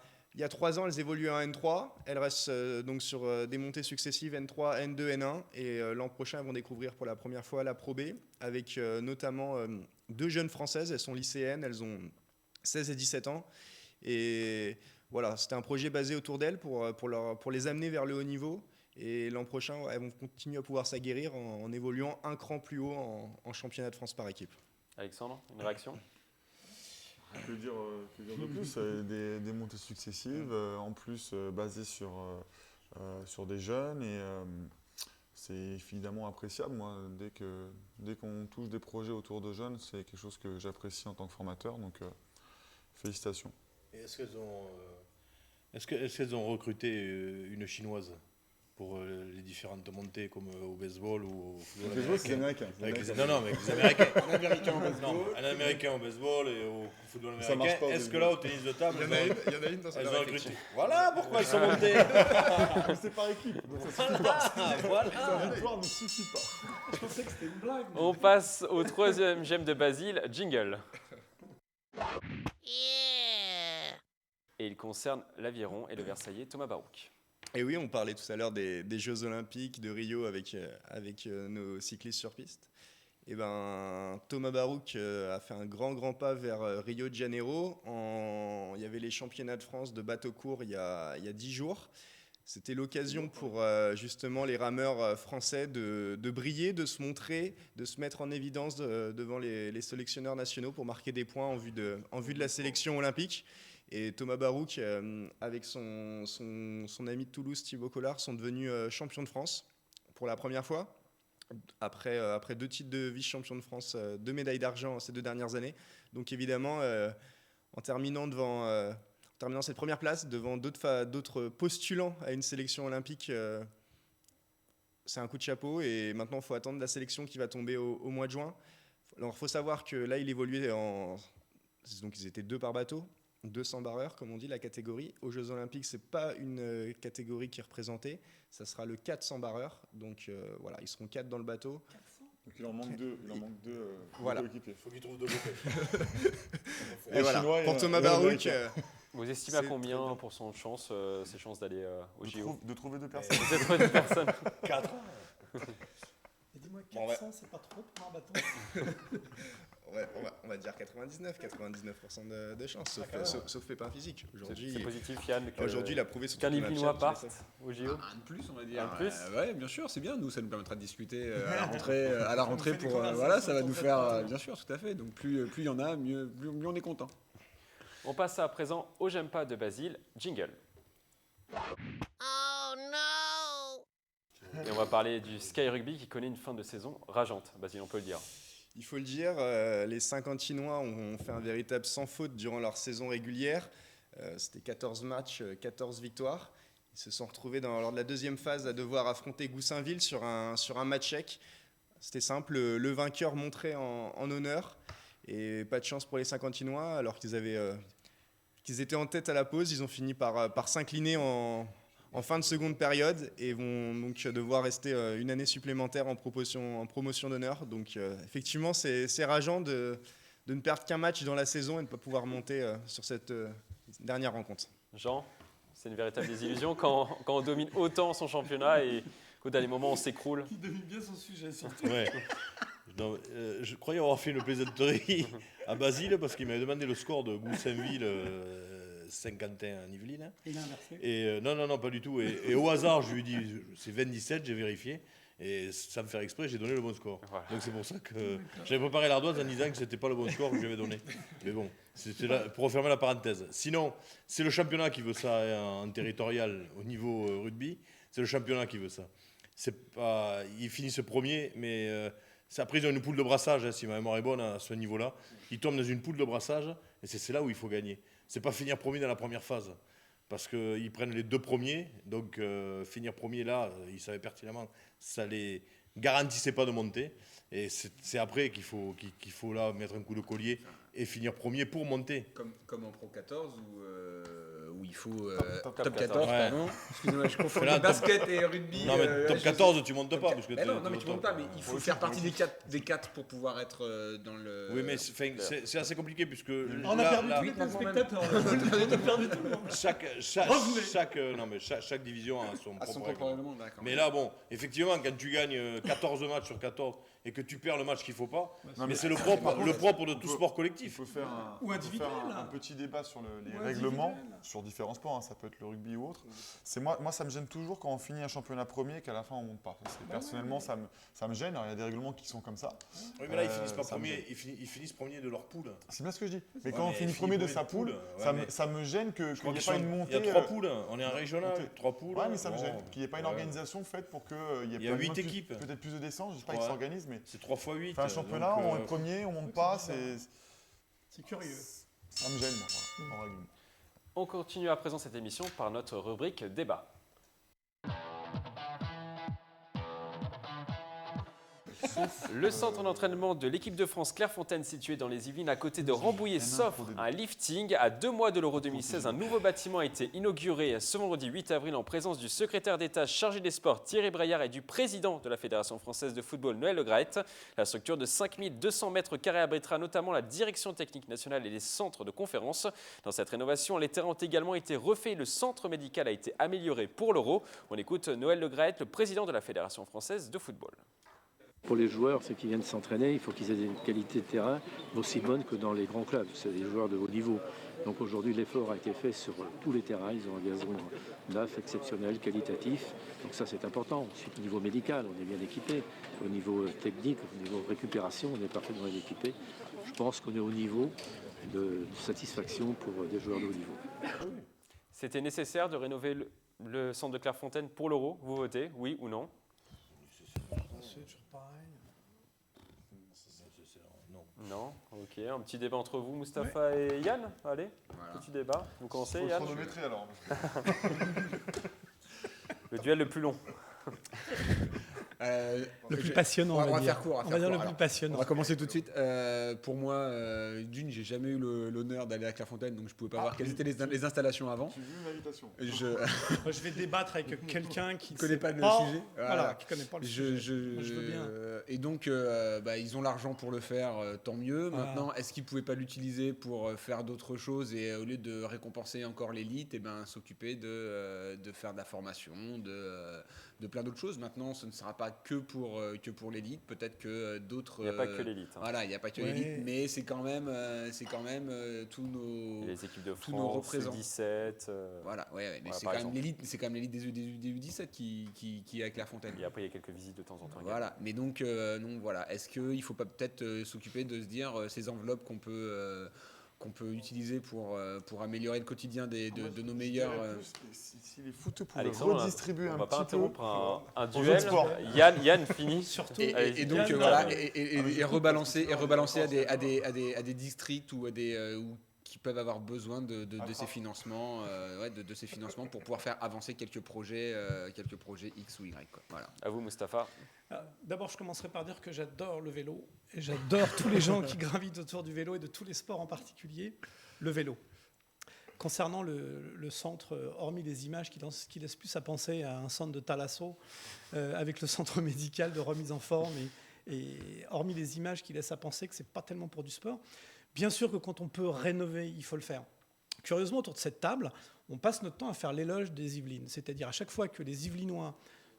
3 ans, elles évoluaient en N3. Elles restent donc sur des montées successives N3, N2, N1. Et l'an prochain, elles vont découvrir pour la première fois la Pro B avec notamment 2 jeunes Françaises. Elles sont lycéennes, elles ont 16 et 17 ans. Et voilà, c'était un projet basé autour d'elles pour les amener vers le haut niveau. Et l'an prochain, elles vont continuer à pouvoir s'aguerrir en évoluant un cran plus haut en championnat de France par équipe.
Alexandre, une réaction?
Que dire de plus? Des montées successives, en plus basées sur des jeunes, et c'est évidemment appréciable. Moi, dès qu'on touche des projets autour de jeunes, c'est quelque chose que j'apprécie en tant que formateur, donc félicitations.
Et est-ce qu'elles ont recruté une chinoise pour les différentes montées, comme au baseball ou au football américain? Avec les Américains. Un Américain au baseball et au football américain. Est-ce que là, au tennis de table,
il y en a une dans
elles ont recruté? Voilà pourquoi elles sont montées.
C'est par équipe, donc ça suffit pas.
Voilà.
La victoire ne suffit pas.
Je pensais que c'était une blague.
On passe au troisième j'aime de Basile. Jingle. Et il concerne l'Aviron et le Versaillais Thomas Barouk.
Et oui, on parlait tout à l'heure des Jeux Olympiques de Rio avec nos cyclistes sur piste. Et ben, Thomas Barouk a fait un grand pas vers Rio de Janeiro. Il y avait les championnats de France de bateau court il y a 10 jours. C'était l'occasion pour justement les rameurs français de briller, de se montrer, de se mettre en évidence devant les sélectionneurs nationaux pour marquer des points en vue de la sélection olympique. Et Thomas Barouk, avec son ami de Toulouse, Thibaut Collard, sont devenus champions de France pour la première fois, après 2 titres de vice-champion de France, 2 médailles d'argent ces 2 dernières années. Donc évidemment, en terminant cette première place, devant d'autres postulants à une sélection olympique, c'est un coup de chapeau. Et maintenant, il faut attendre la sélection qui va tomber au mois de juin. Alors, il faut savoir que là, il évoluait donc ils étaient 2 par bateau, 200 barreurs, comme on dit, la catégorie. Aux Jeux Olympiques, ce n'est pas une catégorie qui est représentée. Ça sera le 400 barreurs. Donc voilà, ils seront 4 dans le bateau.
Donc il en manque 2.
Voilà.
Il
faut qu'il trouve 2 bouquets.
Et voilà, pour Thomas Barouk.
Vous estimez à combien pour ses chances d'aller au JO?
De trouver 2 personnes.
De trouver 2 personnes.
4.
Et dis-moi, 400, c'est pas trop pour un bateau?
Ouais, on va dire 99% de chance, sauf pépin physique. Aujourd'hui,
c'est positif, Yann.
Aujourd'hui, il a prouvé
qu'un Lippinois parte au JO.
Un de plus, on va dire.
Un de plus.
Ouais, bien sûr, c'est bien. Nous, ça nous permettra de discuter à la rentrée pour voilà, ça va nous faire bien sûr, tout à fait. Donc plus il y en a, mieux on est content.
On passe à présent au J'aime pas de Basile. Jingle.
Oh no!
Et on va parler du Sky Rugby qui connaît une fin de saison rageante. Basile, on peut le dire.
Il faut le dire, les Saint-Quentinois ont fait un véritable sans faute durant leur saison régulière. C'était 14 matchs, 14 victoires. Ils se sont retrouvés lors de la deuxième phase à devoir affronter Goussainville sur un match sec. C'était simple, le vainqueur montré en honneur. Et pas de chance pour les Saint-Quentinois, alors qu'ils étaient en tête à la pause. Ils ont fini par s'incliner en fin de seconde période et vont donc devoir rester une année supplémentaire en promotion d'honneur. Donc effectivement, c'est rageant de ne perdre qu'un match dans la saison et de ne pas pouvoir monter sur cette dernière rencontre.
Jean, c'est une véritable désillusion quand on domine autant son championnat et qu'au dernier moment on s'écroule.
Il domine bien son sujet, surtout.
Ouais. Non, je croyais avoir fait une plaisanterie à Basile parce qu'il m'avait demandé le score de Goussainville. Saint-Quentin à Yvelines.
Il a inversé.
Et non, pas du tout. Et au hasard, je lui ai dit, c'est 20-17, j'ai vérifié. Et sans me faire exprès, j'ai donné le bon score. Voilà. Donc c'est pour ça que j'avais préparé l'ardoise en disant que c'était pas le bon score que je lui avais donné. Mais bon, c'était là pour refermer la parenthèse. Sinon, c'est le championnat qui veut ça en territorial au niveau rugby. C'est le championnat qui veut ça. C'est pas, ils finissent premier, mais après ils ont une poule de brassage, si ma mémoire est bonne à ce niveau-là. Ils tombent dans une poule de brassage et c'est là où il faut gagner. C'est pas finir premier dans la première phase, parce qu'ils prennent les 2 premiers, donc finir premier là, ils savaient pertinemment, ça les garantissait pas de monter, et c'est après qu'il faut là mettre un coup de collier et finir premier pour monter.
Comme en Pro 14 où il faut
top
14,
ouais.
pardon. Excusez-moi, je confonds basket et rugby.
Non mais top 14 tu montes pas parce que
non mais tu montes pas, mais il faut faire partie des 4 pour pouvoir être dans le.
Oui mais c'est assez compliqué puisque
On a perdu tous les téléspectateurs. On a perdu tout le monde.
chaque division a son propre
règlement. D'accord.
Mais là bon, effectivement quand tu gagnes 14 matchs sur 14 et que tu perds le match qu'il faut pas, mais c'est le propre de tout sport collectif.
Il faut faire un petit débat sur les
individuel.
règlements, sur différents sports, hein, ça peut être le rugby ou autre. Moi, ça me gêne toujours quand on finit un championnat premier et qu'à la fin on ne monte pas. Personnellement, ça me gêne. Alors, il y a des règlements qui sont comme ça.
Oui, mais là, ils finissent pas premier, ils finissent premiers de leur poule.
C'est bien ce que je dis. Mais quand on finit premier de sa poule, ça me gêne qu'il n'y ait pas une montée.
Il y a 3 poules, on est en régional, 3 poules.
Oui, mais ça me gêne. Qu'il n'y ait pas une organisation faite pour qu'il y ait
8 équipes.
Peut-être plus de descente, je ne sais pas qu'ils s'organisent.
C'est 3 x 8.
Un championnat, on est premier, on ne monte pas.
C'est curieux.
Ça me gêne, moi, en règle.
On continue à présent cette émission par notre rubrique débat. Le centre d'entraînement de l'équipe de France Clairefontaine situé dans les Yvelines à côté de Rambouillet s'offre un lifting. À 2 mois de l'Euro 2016, un nouveau bâtiment a été inauguré ce vendredi 8 avril en présence du secrétaire d'État chargé des sports Thierry Braillard et du président de la Fédération française de football Noël Le Graët. La structure de 5200 mètres carrés abritera notamment la direction technique nationale et les centres de conférences. Dans cette rénovation, les terrains ont également été refaits. Le centre médical a été amélioré pour l'Euro. On écoute Noël Le Graët, le président de la Fédération française de football.
Pour les joueurs, ceux qui viennent s'entraîner, il faut qu'ils aient des qualités de terrain aussi bonnes que dans les grands clubs. C'est des joueurs de haut niveau. Donc aujourd'hui, l'effort a été fait sur tous les terrains. Ils ont un gazon neuf, exceptionnel, qualitatif. Donc ça, c'est important. Ensuite, au niveau médical, on est bien équipé. Au niveau technique, au niveau récupération, on est parfaitement équipé. Je pense qu'on est au niveau de satisfaction pour des joueurs de haut niveau.
C'était nécessaire de rénover le centre de Clairefontaine pour l'Euro. Vous votez, oui ou non?
C'est toujours pareil.
Non, ok. Un petit débat entre vous, Mustapha et Yann. Allez, petit débat. Vous commencez,
Faut
Yann?
chronométrer alors.
Le duel le plus long.
Le plus passionnant,
on va
dire.
faire court.
On va dire le plus passionnant.
On va commencer tout de suite. Pour moi, d'une, j'ai jamais eu l'honneur d'aller à Clairefontaine, donc je pouvais pas voir quelles étaient les installations avant.
J'ai vu une invitation.
Moi, je vais débattre avec quelqu'un qui
ne connaît pas le sujet.
Voilà, qui connaît pas le sujet. Moi, je veux bien.
Et donc, ils ont l'argent pour le faire, tant mieux.
Voilà.
Maintenant, est-ce qu'ils pouvaient pas l'utiliser pour faire d'autres choses et au lieu de récompenser encore l'élite, s'occuper de faire de la formation, de plein d'autres choses. Maintenant, ce ne sera pas que pour l'élite, peut-être que d'autres.
Il n'y a pas que l'élite.
Voilà, il n'y a pas que l'élite, mais c'est quand même tous nos.
Les équipes de
tous nos
France,
représentants.
17.
Voilà, mais
voilà,
c'est
par
quand même
exemple.
l'élite. C'est quand même l'élite des U17 qui est à Clairefontaine.
Et après, il y a quelques visites de temps en temps.
Voilà, mais donc voilà, est-ce qu'il ne faut pas peut-être s'occuper de se dire ces enveloppes qu'on peut utiliser pour améliorer le quotidien de nos meilleurs.
Si les footeux pouvaient
Alexandre,
redistribuer
on
un
va pas
petit peu
interrompre un
aux
duel.
autres sports.
Yann finit.
Surtout.
Et donc
Yann,
voilà, et rebalancer à des districts ou qui peuvent avoir besoin de ces financements, de ces financements pour pouvoir faire avancer quelques projets X ou Y. Quoi. Voilà.
À vous, Mustapha.
D'abord, je commencerai par dire que j'adore le vélo et j'adore tous les gens qui gravitent autour du vélo et de tous les sports en particulier, le vélo. Concernant le centre, hormis les images qui laissent plus à penser à un centre de Thalasso avec le centre médical de remise en forme et hormis les images qui laissent à penser que c'est pas tellement pour du sport, bien sûr que quand on peut rénover, il faut le faire. Curieusement, autour de cette table, on passe notre temps à faire l'éloge des Yvelines, c'est-à-dire à chaque fois que les Yvelinois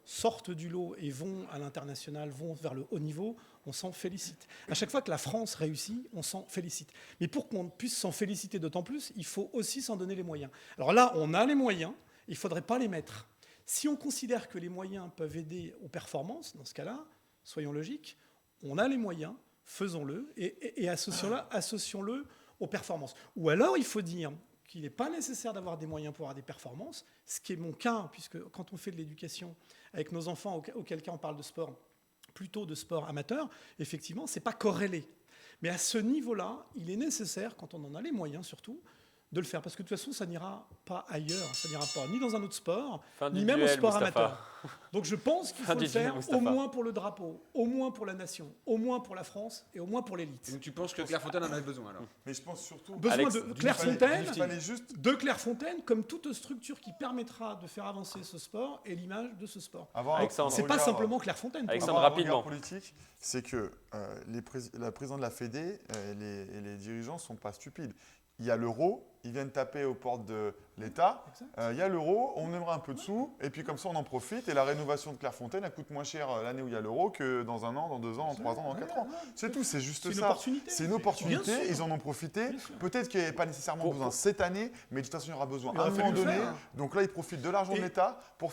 sortent du lot et vont à l'international, vont vers le haut niveau, on s'en félicite. À chaque fois que la France réussit, on s'en félicite. Mais pour qu'on puisse s'en féliciter d'autant plus, il faut aussi s'en donner les moyens. Alors là, on a les moyens, il ne faudrait pas les mettre. Si on considère que les moyens peuvent aider aux performances, dans ce cas-là, soyons logiques, on a les moyens, faisons-le et associons-le aux performances. Ou alors, il faut dire qu'il n'est pas nécessaire d'avoir des moyens pour avoir des performances, ce qui est mon cas, puisque quand on fait de l'éducation avec nos enfants, auquel cas on parle de sport, plutôt de sport amateur, effectivement, ce n'est pas corrélé. Mais à ce niveau-là, il est nécessaire, quand on en a les moyens surtout, de le faire. Parce que de toute façon, ça n'ira pas ailleurs, ça n'ira pas ni dans un autre sport, ni même au sport amateur. Donc je pense qu'il faut le faire au moins pour le drapeau, au moins pour la nation, au moins pour la France et au moins pour l'élite.
Donc tu penses que Clairefontaine en a besoin alors?
Mais je pense surtout
besoin de Clairefontaine comme toute structure qui permettra de faire avancer ce sport et l'image de ce sport. C'est pas simplement Clairefontaine.
Alexandre, rapidement.
Politique, c'est que la présidente de la Fédé et les dirigeants ne sont pas stupides. Il y a l'euro, ils viennent taper aux portes de l'État. Il y a l'euro, on aimerait un peu de sous, et puis comme ça on en profite. Et la rénovation de Clairefontaine, elle coûte moins cher l'année où il y a l'euro que dans un an, dans 2 ans, dans 3 ans, dans 4 ans. C'est tout, c'est juste ça. C'est une opportunité, ils en ont profité. Peut-être qu'il n'y avait pas nécessairement besoin cette année, mais de toute façon il y aura besoin à un moment donné. Donc là, ils profitent de l'argent de l'État pour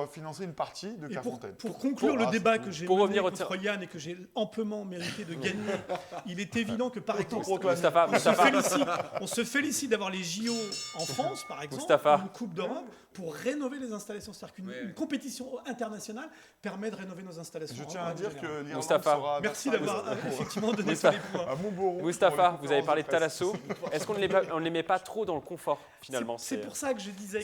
financer une partie de Clairefontaine.
Pour conclure le débat que j'ai mené contre Yann et que j'ai amplement mérité de gagner, il est évident que par exemple, on se félicite d'avoir les JO en France, par exemple, une Coupe d'Europe, pour rénover les installations. C'est-à-dire qu'une compétition internationale permet de rénover nos installations.
Je tiens à dire que l'Irlande
sera...
Merci d'avoir effectivement donné tous les points.
Moustapha, vous avez parlé de Thalasso. Est-ce qu'on ne les met pas trop dans le confort, finalement?
C'est pour ça que je disais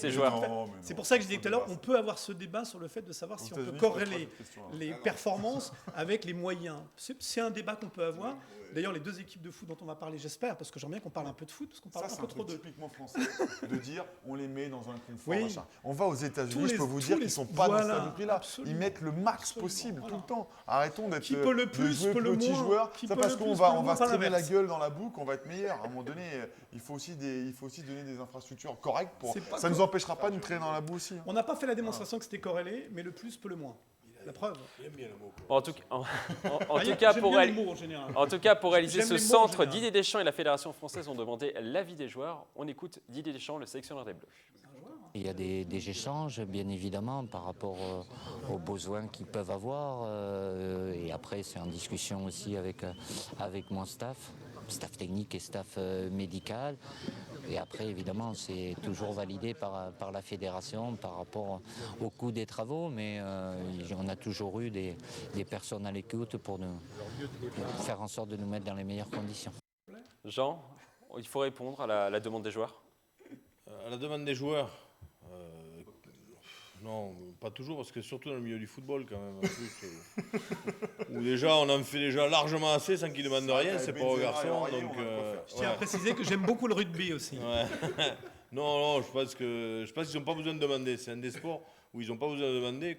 c'est
pour ça que je disais tout à l'heure, on peut avoir ce débat sur le fait de savoir si on peut corréler les performances avec les moyens. C'est un débat qu'on peut avoir. D'ailleurs, les 2 équipes de foot dont on va parler, j'espère, parce que j'aimerais bien qu'on parle un peu de foot, parce qu'on parle un peu trop de...
C'est typiquement français de dire on les met dans un confort. Machin. On va aux États-Unis, je peux vous dire qu'ils ne sont pas dans ce prix-là. Ils mettent le max possible tout le temps. Arrêtons d'être
le jouer
petits joueurs. C'est parce qu'on va se traîner la gueule dans la boucle, on va être meilleur. À un moment donné, il faut aussi donner des infrastructures correctes. Ça ne nous empêchera pas de nous traîner dans la boue aussi.
On n'a pas fait la démonstration que c'était corrélé, mais le plus peut le moins. La preuve.
En tout cas, pour réaliser ce centre, Didier Deschamps et la Fédération française ont demandé l'avis des joueurs. On écoute Didier Deschamps, le sélectionneur des Bleus.
Il y a des échanges, bien évidemment, par rapport aux besoins qu'ils peuvent avoir. Et après, c'est en discussion aussi avec mon staff. staff technique et staff médical. Et après, évidemment, c'est toujours validé par la fédération par rapport au coût des travaux, mais on a toujours eu des personnes à l'écoute pour faire en sorte de nous mettre dans les meilleures conditions.
Jean, il faut répondre à la demande des joueurs.
À la demande des joueurs, non, pas toujours, parce que surtout dans le milieu du football quand même, en plus, où déjà on en fait déjà largement assez sans qu'ils demandent rien, c'est pas aux garçons. Donc,
je tiens à préciser que j'aime beaucoup le rugby aussi.
Ouais. Non, je pense qu'ils n'ont pas besoin de demander. C'est un des sports où ils n'ont pas besoin de demander,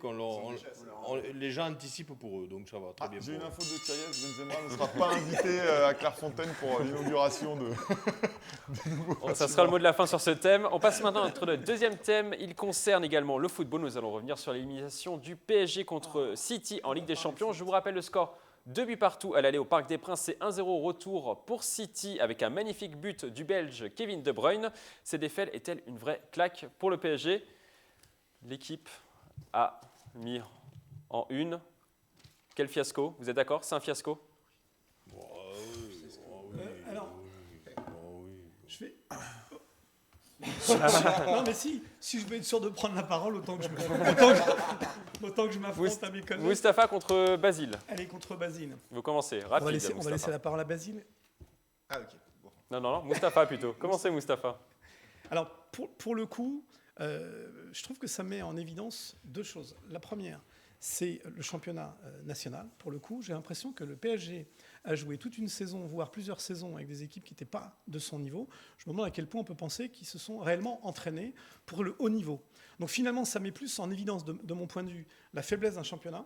les gens anticipent pour eux, donc ça va très bien.
J'ai une info de Thierry, Benzema ne sera pas invité à Clairefontaine pour l'inauguration de...
Ça sera le mot de la fin sur ce thème. On passe maintenant à notre deuxième thème. Il concerne également le football. Nous allons revenir sur l'élimination du PSG contre City en Ligue des Champions. Je vous rappelle le score. 2 buts partout à l'aller au Parc des Princes, c'est 1-0 au retour pour City avec un magnifique but du Belge Kevin De Bruyne. Ces défaites est-elle une vraie claque pour le PSG? L'équipe a mis en une. Quel fiasco? Vous êtes d'accord? C'est un fiasco?
Alors, je vais... non mais si je veux être sûr de prendre la parole, autant que je m'affronte à mes collègues.
Mustapha contre Basile.
Allez, contre Basile.
Vous commencez, rapide.
On va laisser la parole à Basile.
Ah ok. Bon.
Non, Mustapha plutôt. Commencez Mustapha.
Alors pour le coup, je trouve que ça met en évidence deux choses. La première, c'est le championnat national. Pour le coup, j'ai l'impression que le PSG a joué toute une saison, voire plusieurs saisons, avec des équipes qui n'étaient pas de son niveau. Je me demande à quel point on peut penser qu'ils se sont réellement entraînés pour le haut niveau. Donc finalement, ça met plus en évidence, de mon point de vue, la faiblesse d'un championnat,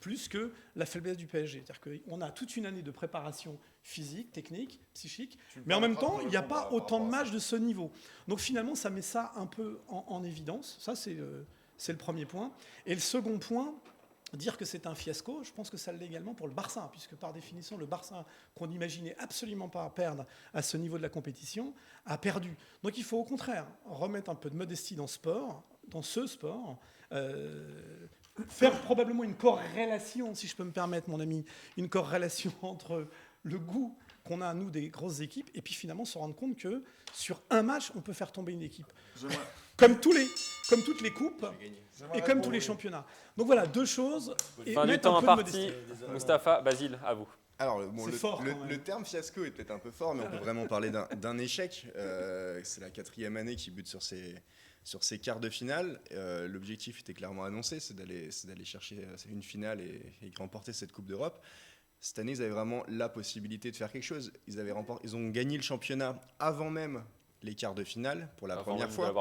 plus que la faiblesse du PSG. C'est-à-dire qu'on a toute une année de préparation physique, technique, psychique, mais en même temps, il n'y a pas autant de matchs de ce niveau. Donc finalement, ça met ça un peu en évidence. Ça, c'est le premier point. Et le second point, dire que c'est un fiasco, je pense que ça l'est également pour le Barça, puisque par définition, le Barça, qu'on n'imaginait absolument pas perdre à ce niveau de la compétition, a perdu. Donc il faut au contraire remettre un peu de modestie dans ce sport, faire probablement une corrélation, si je peux me permettre, mon ami, une corrélation entre le goût qu'on a, nous, des grosses équipes, et puis finalement se rendre compte que sur un match, on peut faire tomber une équipe. Comme toutes les coupes et comme tous les championnats. Donc voilà, deux choses.
Fin du temps imparti. Mustapha, Basile, à vous.
Alors, le terme fiasco est peut-être un peu fort, mais on peut vraiment parler d'un échec. C'est la 4e année qu'ils butent sur ces quarts de finale. L'objectif était clairement annoncé, c'est d'aller chercher une finale et remporter cette Coupe d'Europe. Cette année, ils avaient vraiment la possibilité de faire quelque chose. Ils ont gagné le championnat avant même les quarts de finale pour la première fois.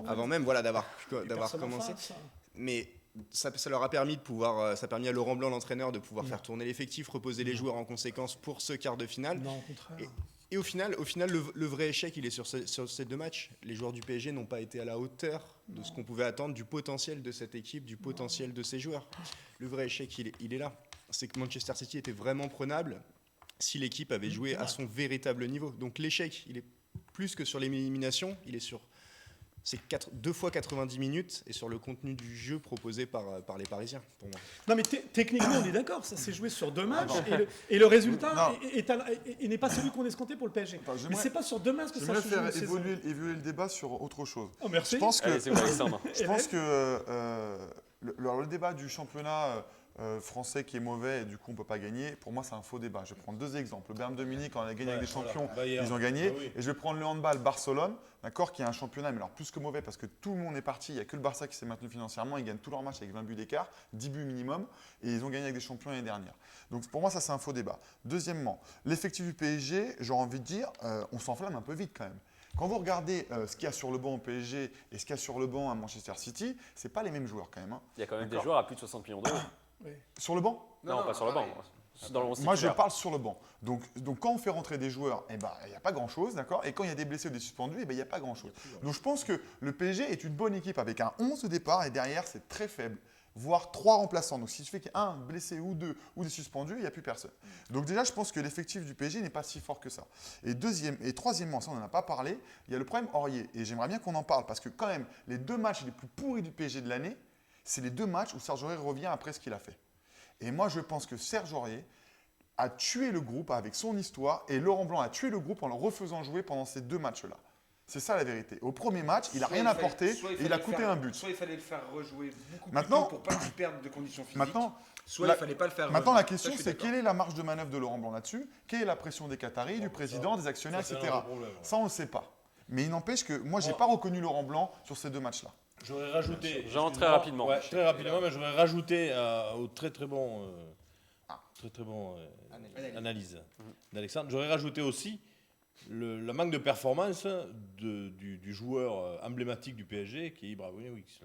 Avant même d'avoir commencé. Mais ça leur a permis ça a permis à Laurent Blanc, l'entraîneur, de pouvoir faire tourner l'effectif, reposer les joueurs en conséquence pour ce quart de finale.
Non, au contraire.
Et au final, le vrai échec, il est sur ces deux matchs. Les joueurs du PSG n'ont pas été à la hauteur de ce qu'on pouvait attendre, du potentiel de cette équipe, du potentiel de ces joueurs. Le vrai échec, il est là. C'est que Manchester City était vraiment prenable si l'équipe avait joué à son véritable niveau. Donc l'échec, il est plus que sur l'élimination, il est sur c'est 2 fois 90 minutes et sur le contenu du jeu proposé par les Parisiens, pour moi.
Non, mais techniquement, on est d'accord, ça s'est joué sur 2 matchs et le résultat n'est pas celui qu'on escomptait pour le PSG. Mais c'est pas sur 2 matchs que ça se joue.
J'aimerais faire évoluer le débat sur autre chose.
Oh, merci.
Je pense que le débat du championnat français qui est mauvais et du coup on ne peut pas gagner, pour moi c'est un faux débat. Je vais prendre 2 exemples. Le Bayern de Munich, quand on a gagné avec des champions, ils ont gagné. Et je vais prendre le handball Barcelone, d'accord, qui est un championnat, mais alors plus que mauvais parce que tout le monde est parti. Il n'y a que le Barça qui s'est maintenu financièrement. Ils gagnent tous leurs matchs avec 20 buts d'écart, 10 buts minimum, et ils ont gagné avec des champions l'année dernière. Donc pour moi ça c'est un faux débat. Deuxièmement, l'effectif du PSG, j'aurais envie de dire, on s'enflamme un peu vite quand même. Quand vous regardez ce qu'il y a sur le banc au PSG et ce qu'il y a sur le banc à Manchester City, ce n'est pas les mêmes joueurs quand même. Hein.
Il y a quand même des joueurs à plus de 60 millions d'euros.
Oui.
Sur le banc?
Non, pas sur le banc.
Moi, je parle sur le banc. Donc quand on fait rentrer des joueurs, il n'y a pas grand-chose, d'accord? Et quand il y a des blessés ou des suspendus, il n'y a pas grand-chose. Donc je pense que le PSG est une bonne équipe avec un 11 de départ et derrière, c'est très faible, voire 3 remplaçants. Donc si tu fais qu'il y a un blessé ou 2 ou des suspendus, il n'y a plus personne. Donc déjà, je pense que l'effectif du PSG n'est pas si fort que ça. Et troisièmement, ça on n'en a pas parlé, il y a le problème Aurier. Et j'aimerais bien qu'on en parle parce que quand même, les 2 matchs les plus pourris du PSG de l'année, c'est les 2 matchs où Serge Aurier revient après ce qu'il a fait. Et moi, je pense que Serge Aurier, a tué le groupe avec son histoire et Laurent Blanc a tué le groupe en le refaisant jouer pendant ces 2 matchs-là. C'est ça la vérité. Au premier match, il n'a rien apporté et il a coûté un but.
Soit il fallait le faire rejouer beaucoup
Maintenant,
plus tôt pour pas qu'il perde de conditions physiques.
Maintenant,
soit il ne fallait pas le faire
Maintenant,
rejouer.
la question,
Ça, je suis
c'est
d'accord.
quelle est la marge de manœuvre de Laurent Blanc là-dessus? Quelle est la pression des Qataris, du président, des actionnaires,
c'est un
etc.
autre problème, ouais.
Ça, on ne le sait pas. Mais il n'empêche que moi, je n'ai pas reconnu Laurent Blanc sur ces 2 matchs-là.
J'aurais rajouté.
Jean, très rapidement.
Ouais, très rapidement, mais j'aurais rajouté au très bon analyse d'Alexandre. J'aurais rajouté aussi le manque de performance du joueur emblématique du PSG qui est Ibrahimovic.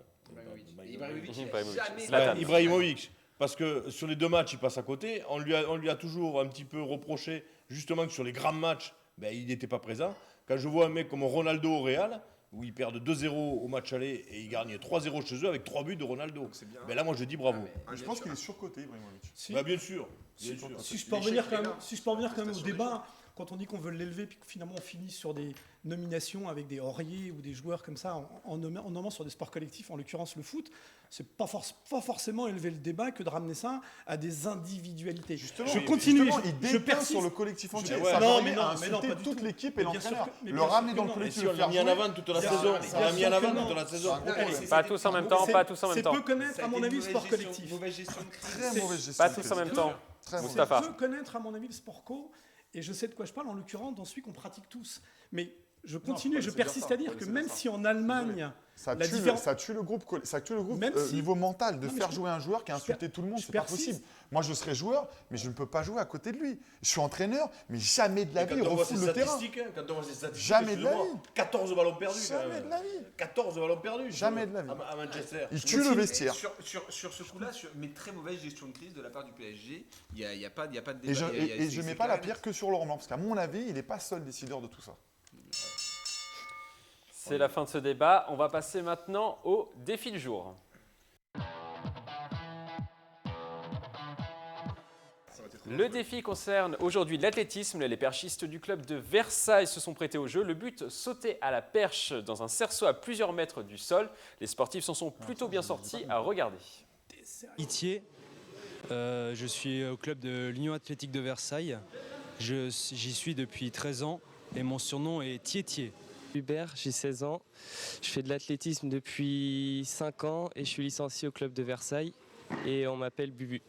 Ibrahimovic. Parce que sur les 2 matchs, il passe à côté. On lui a toujours un petit peu reproché, justement, que sur les grands matchs, il n'était pas présent. Quand je vois un mec comme Ronaldo au Real, où ils perdent 2-0 au match aller et ils gagnent 3-0 chez eux avec 3 buts de Ronaldo. Là, moi, je dis bravo.
Je pense qu'il est surcoté, Ibrahimovic.
Si.
Bien sûr.
Si je peux revenir quand même au débat, quand on dit qu'on veut l'élever puis que finalement on finit sur des nominations avec des Aurier ou des joueurs comme ça en nommant sur des sports collectifs, en l'occurrence le foot, c'est pas forcément élever le débat que de ramener ça à des individualités.
Justement,
je continue,
il dépeint sur le collectif entier.
Ouais,
ça
non,
permet
mais non,
d'insulter
pas du
toute
tout.
l'équipe et
Mais bien sûr
l'entraîneur.
que- mais
Le
bien sûr
ramener
que
dans le
non.
collectif,
Et si on
le
l'a
faire
mis en
jouer,
avant toute la
bien
saison.
sûr,
On l'a mis en avant
que non.
toute la saison.
Pas tous en même temps, pas tous en même temps.
C'est peu connaître, à mon avis, le sport collectif.
Mauvaise gestion de crise.
Très mauvaise gestion.
Pas tous en même temps.
Très
Moustapha.
C'est peu connaître, à mon avis, le sport co. Et je sais de quoi je parle, en l'occurrence, dans celui qu'on pratique tous. Mais je continue,
Non,
je
c'est dire
persiste
ça.
à dire que
C'est
même
dire ça.
si en Allemagne,
Ça
la
tue,
différence...
ça tue le groupe,
Même si-
niveau mental, de
Non, mais
faire
je-
jouer un joueur qui a insulté tout le monde,
je
c'est pas
persiste.
possible. Moi, je serais joueur, mais je ne peux pas jouer à côté de lui. Je suis entraîneur, mais jamais de la vie, il refoule le terrain.
Quand on voit ces statistiques,
Jamais de la
excusez-moi,
vie.
14 ballons perdus. quand
Jamais
même.
de la vie.
14 ballons perdus.
Jamais de la vie.
À Manchester.
Il tue le vestiaire.
Sur ce coup-là, mais très mauvaise gestion de crise de la part du PSG, il n'y a pas de débat.
Et je ne mets pas la pierre que sur Laurent Blanc, parce qu'à mon avis, il n'est pas seul décideur de tout ça.
C'est la fin de ce débat. On va passer maintenant au défi du jour. Le défi concerne aujourd'hui l'athlétisme. Les perchistes du club de Versailles se sont prêtés au jeu. Le but, sauter à la perche dans un cerceau à plusieurs mètres du sol. Les sportifs s'en sont plutôt bien sortis à regarder.
Itier, je suis au club de l'Union athlétique de Versailles. J'y suis depuis 13 ans et mon surnom est Tiettier.
Hubert, j'ai 16 ans. Je fais de l'athlétisme depuis 5 ans et je suis licencié au club de Versailles et on m'appelle Bubu.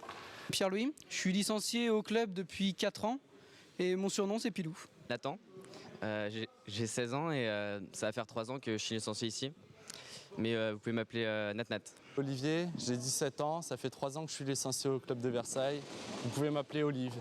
Pierre-Louis, je suis licencié au club depuis 4 ans et mon surnom c'est Pilou.
Nathan, j'ai 16 ans et ça va faire 3 ans que je suis licencié ici. Mais vous pouvez m'appeler Nat.
Olivier, j'ai 17 ans, ça fait 3 ans que je suis licencié au club de Versailles. Vous pouvez m'appeler Olive.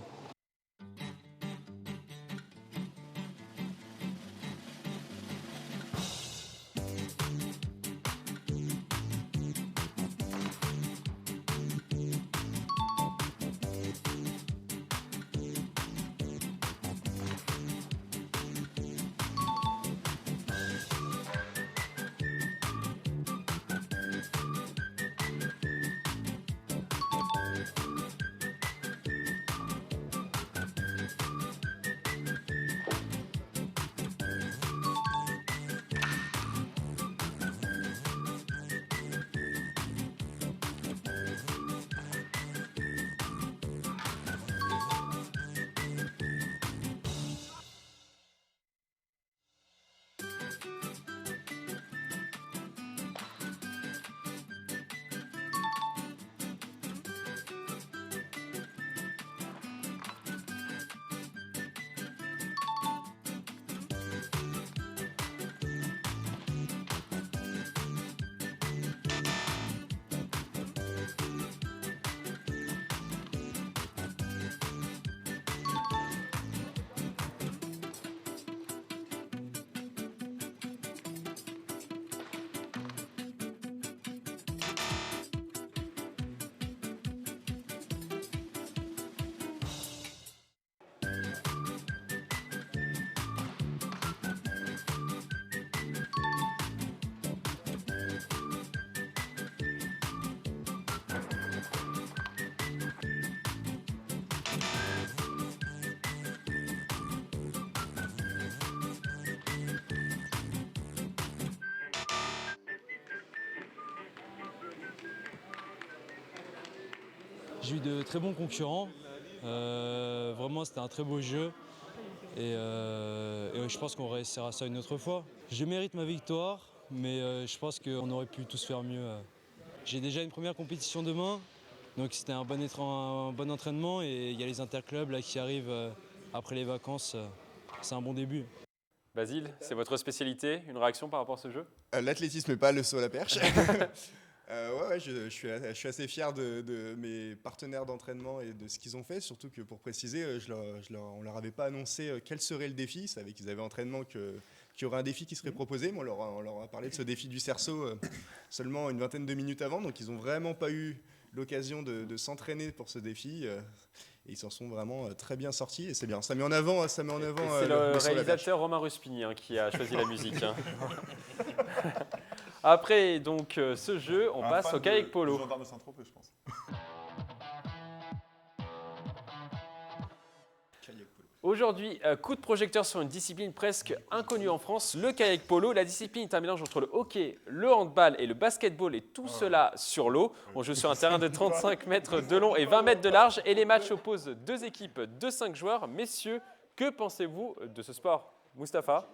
J'ai eu de très bons concurrents. Vraiment, c'était un très beau jeu. Et je pense qu'on réussira ça une autre fois. Je mérite ma victoire, mais je pense qu'on aurait pu tous faire mieux. J'ai déjà une première compétition demain, donc c'était un bon entraînement. Et il y a les interclubs là, qui arrivent après les vacances. C'est un bon début.
Basile, c'est votre spécialité. Une réaction par rapport à ce jeu?
L'athlétisme et pas le saut à la perche. Je suis assez fier de mes partenaires d'entraînement et de ce qu'ils ont fait, surtout que pour préciser, on leur avait pas annoncé quel serait le défi. Ils savaient qu'ils avaient entraînement, qu'il y aurait un défi qui serait proposé. Moi, on leur a parlé de ce défi du cerceau seulement une vingtaine de minutes avant, donc ils n'ont vraiment pas eu l'occasion de s'entraîner pour ce défi. Et ils s'en sont vraiment très bien sortis et c'est bien. Ça met en avant,
c'est le réalisateur Romain Ruspini qui a choisi la musique. Après donc ce jeu, on passe au kayak polo.
Gendarme de Saint-Tropez, je pense.
Aujourd'hui, coup de projecteur sur une discipline presque inconnue en France, le kayak polo. La discipline est un mélange entre le hockey, le handball et le basketball et tout cela sur l'eau. On joue sur un terrain de 35 mètres de long et 20 mètres de large et les matchs opposent 2 équipes de 5 joueurs. Messieurs, que pensez-vous de ce sport? Moustapha,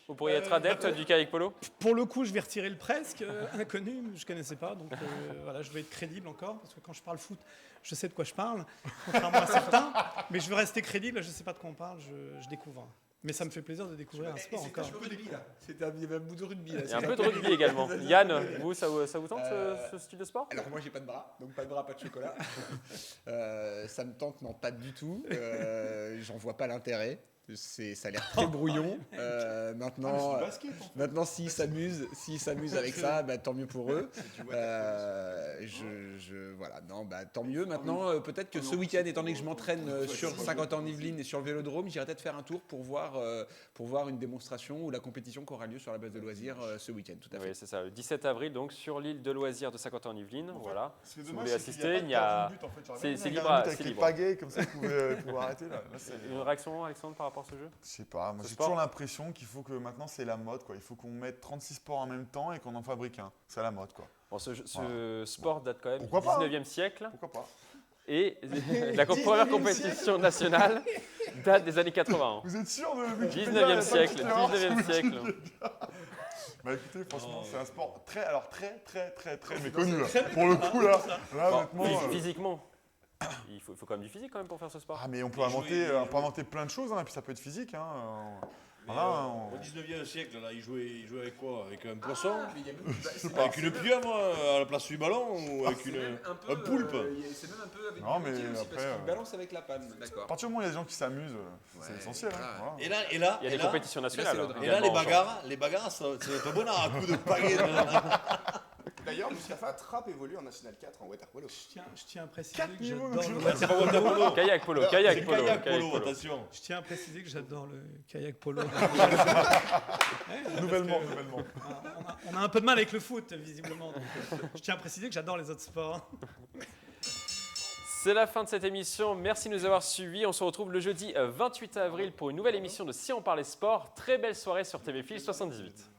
vous pourriez être adepte du kayak polo?
Pour le coup, je vais retirer le presque inconnu, je ne connaissais pas, donc voilà, je vais être crédible encore, parce que quand je parle foot, je sais de quoi je parle, contrairement à certains, mais je veux rester crédible, je ne sais pas de quoi on parle, je découvre. Mais ça me fait plaisir de découvrir un sport encore.
C'est un peu de rugby là. Il y avait un bout de rugby là.
Il y a un peu de rugby également. Yann, vous, ça vous tente ce style de sport?
Alors moi j'ai pas de bras, donc pas de bras, pas de chocolat. Ça me tente, non pas du tout. J'en vois pas l'intérêt. Ça a l'air très brouillon. Maintenant s'ils s'amusent avec ça, tant mieux pour eux. Voilà, non, tant mieux. Maintenant, peut-être que ce week-end, étant donné que je m'entraîne sur Saint-Quentin-en-Yvelines et sur le Vélodrome, j'irai peut-être faire un tour pour voir une démonstration ou la compétition qui aura lieu sur la base de loisirs ce week-end. Tout à fait.
Oui, c'est ça. Le 17 avril, donc sur l'île de loisirs de Saint-Quentin-en-Yvelines. Voilà.
Si
vous voulez assister, il y a. C'est libre.
Avec les pagaies, comme ça, vous pouvez arrêter là.
Une réaction, Alexandre, par rapport à ce jeu?
Je sais pas. Moi, j'ai toujours l'impression qu'il faut que maintenant c'est la mode, quoi. Il faut qu'on mette 36 sports en même temps et qu'on en fabrique un. C'est la mode, quoi.
Bon, ce sport date quand même du
Pourquoi
19e siècle.
Pourquoi pas?
Et la première compétition nationale date des années 80.
Vous êtes sûr de
19e siècle. 19e siècle.
Bah écoutez, franchement, c'est un sport très méconnu. Pour le coup, là honnêtement.
Physiquement. Il faut quand même du physique quand même pour faire ce sport.
Ah mais on peut inventer plein de choses, et puis ça peut être physique.
Au 19e siècle, là, ils jouaient avec quoi? Avec un poisson?
Avec
une pieuvre à la place du ballon? Ou avec un poulpe?
C'est même un peu avec
non, mais
aussi,
après,
parce qu'ils balancent avec la panne. D'accord.
À partir du moment où il y a des gens qui s'amusent, c'est essentiel.
Et là,
il y a des compétitions nationales.
Et là, les bagarres, c'est un bon à coup de pagaie.
D'ailleurs, Moustapha Trapp évolue en National 4 en waterpolo.
Je tiens à préciser que j'adore le
waterpolo. Kayak polo,
attention.
Je tiens à préciser que j'adore le kayak polo.
Nouvellement.
On a un peu de mal avec le foot, visiblement. Donc, je tiens à préciser que j'adore les autres sports.
C'est la fin de cette émission. Merci de nous avoir suivis. On se retrouve le jeudi 28 avril pour une nouvelle émission de Si on parlait sport. Très belle soirée sur TV Fil 78.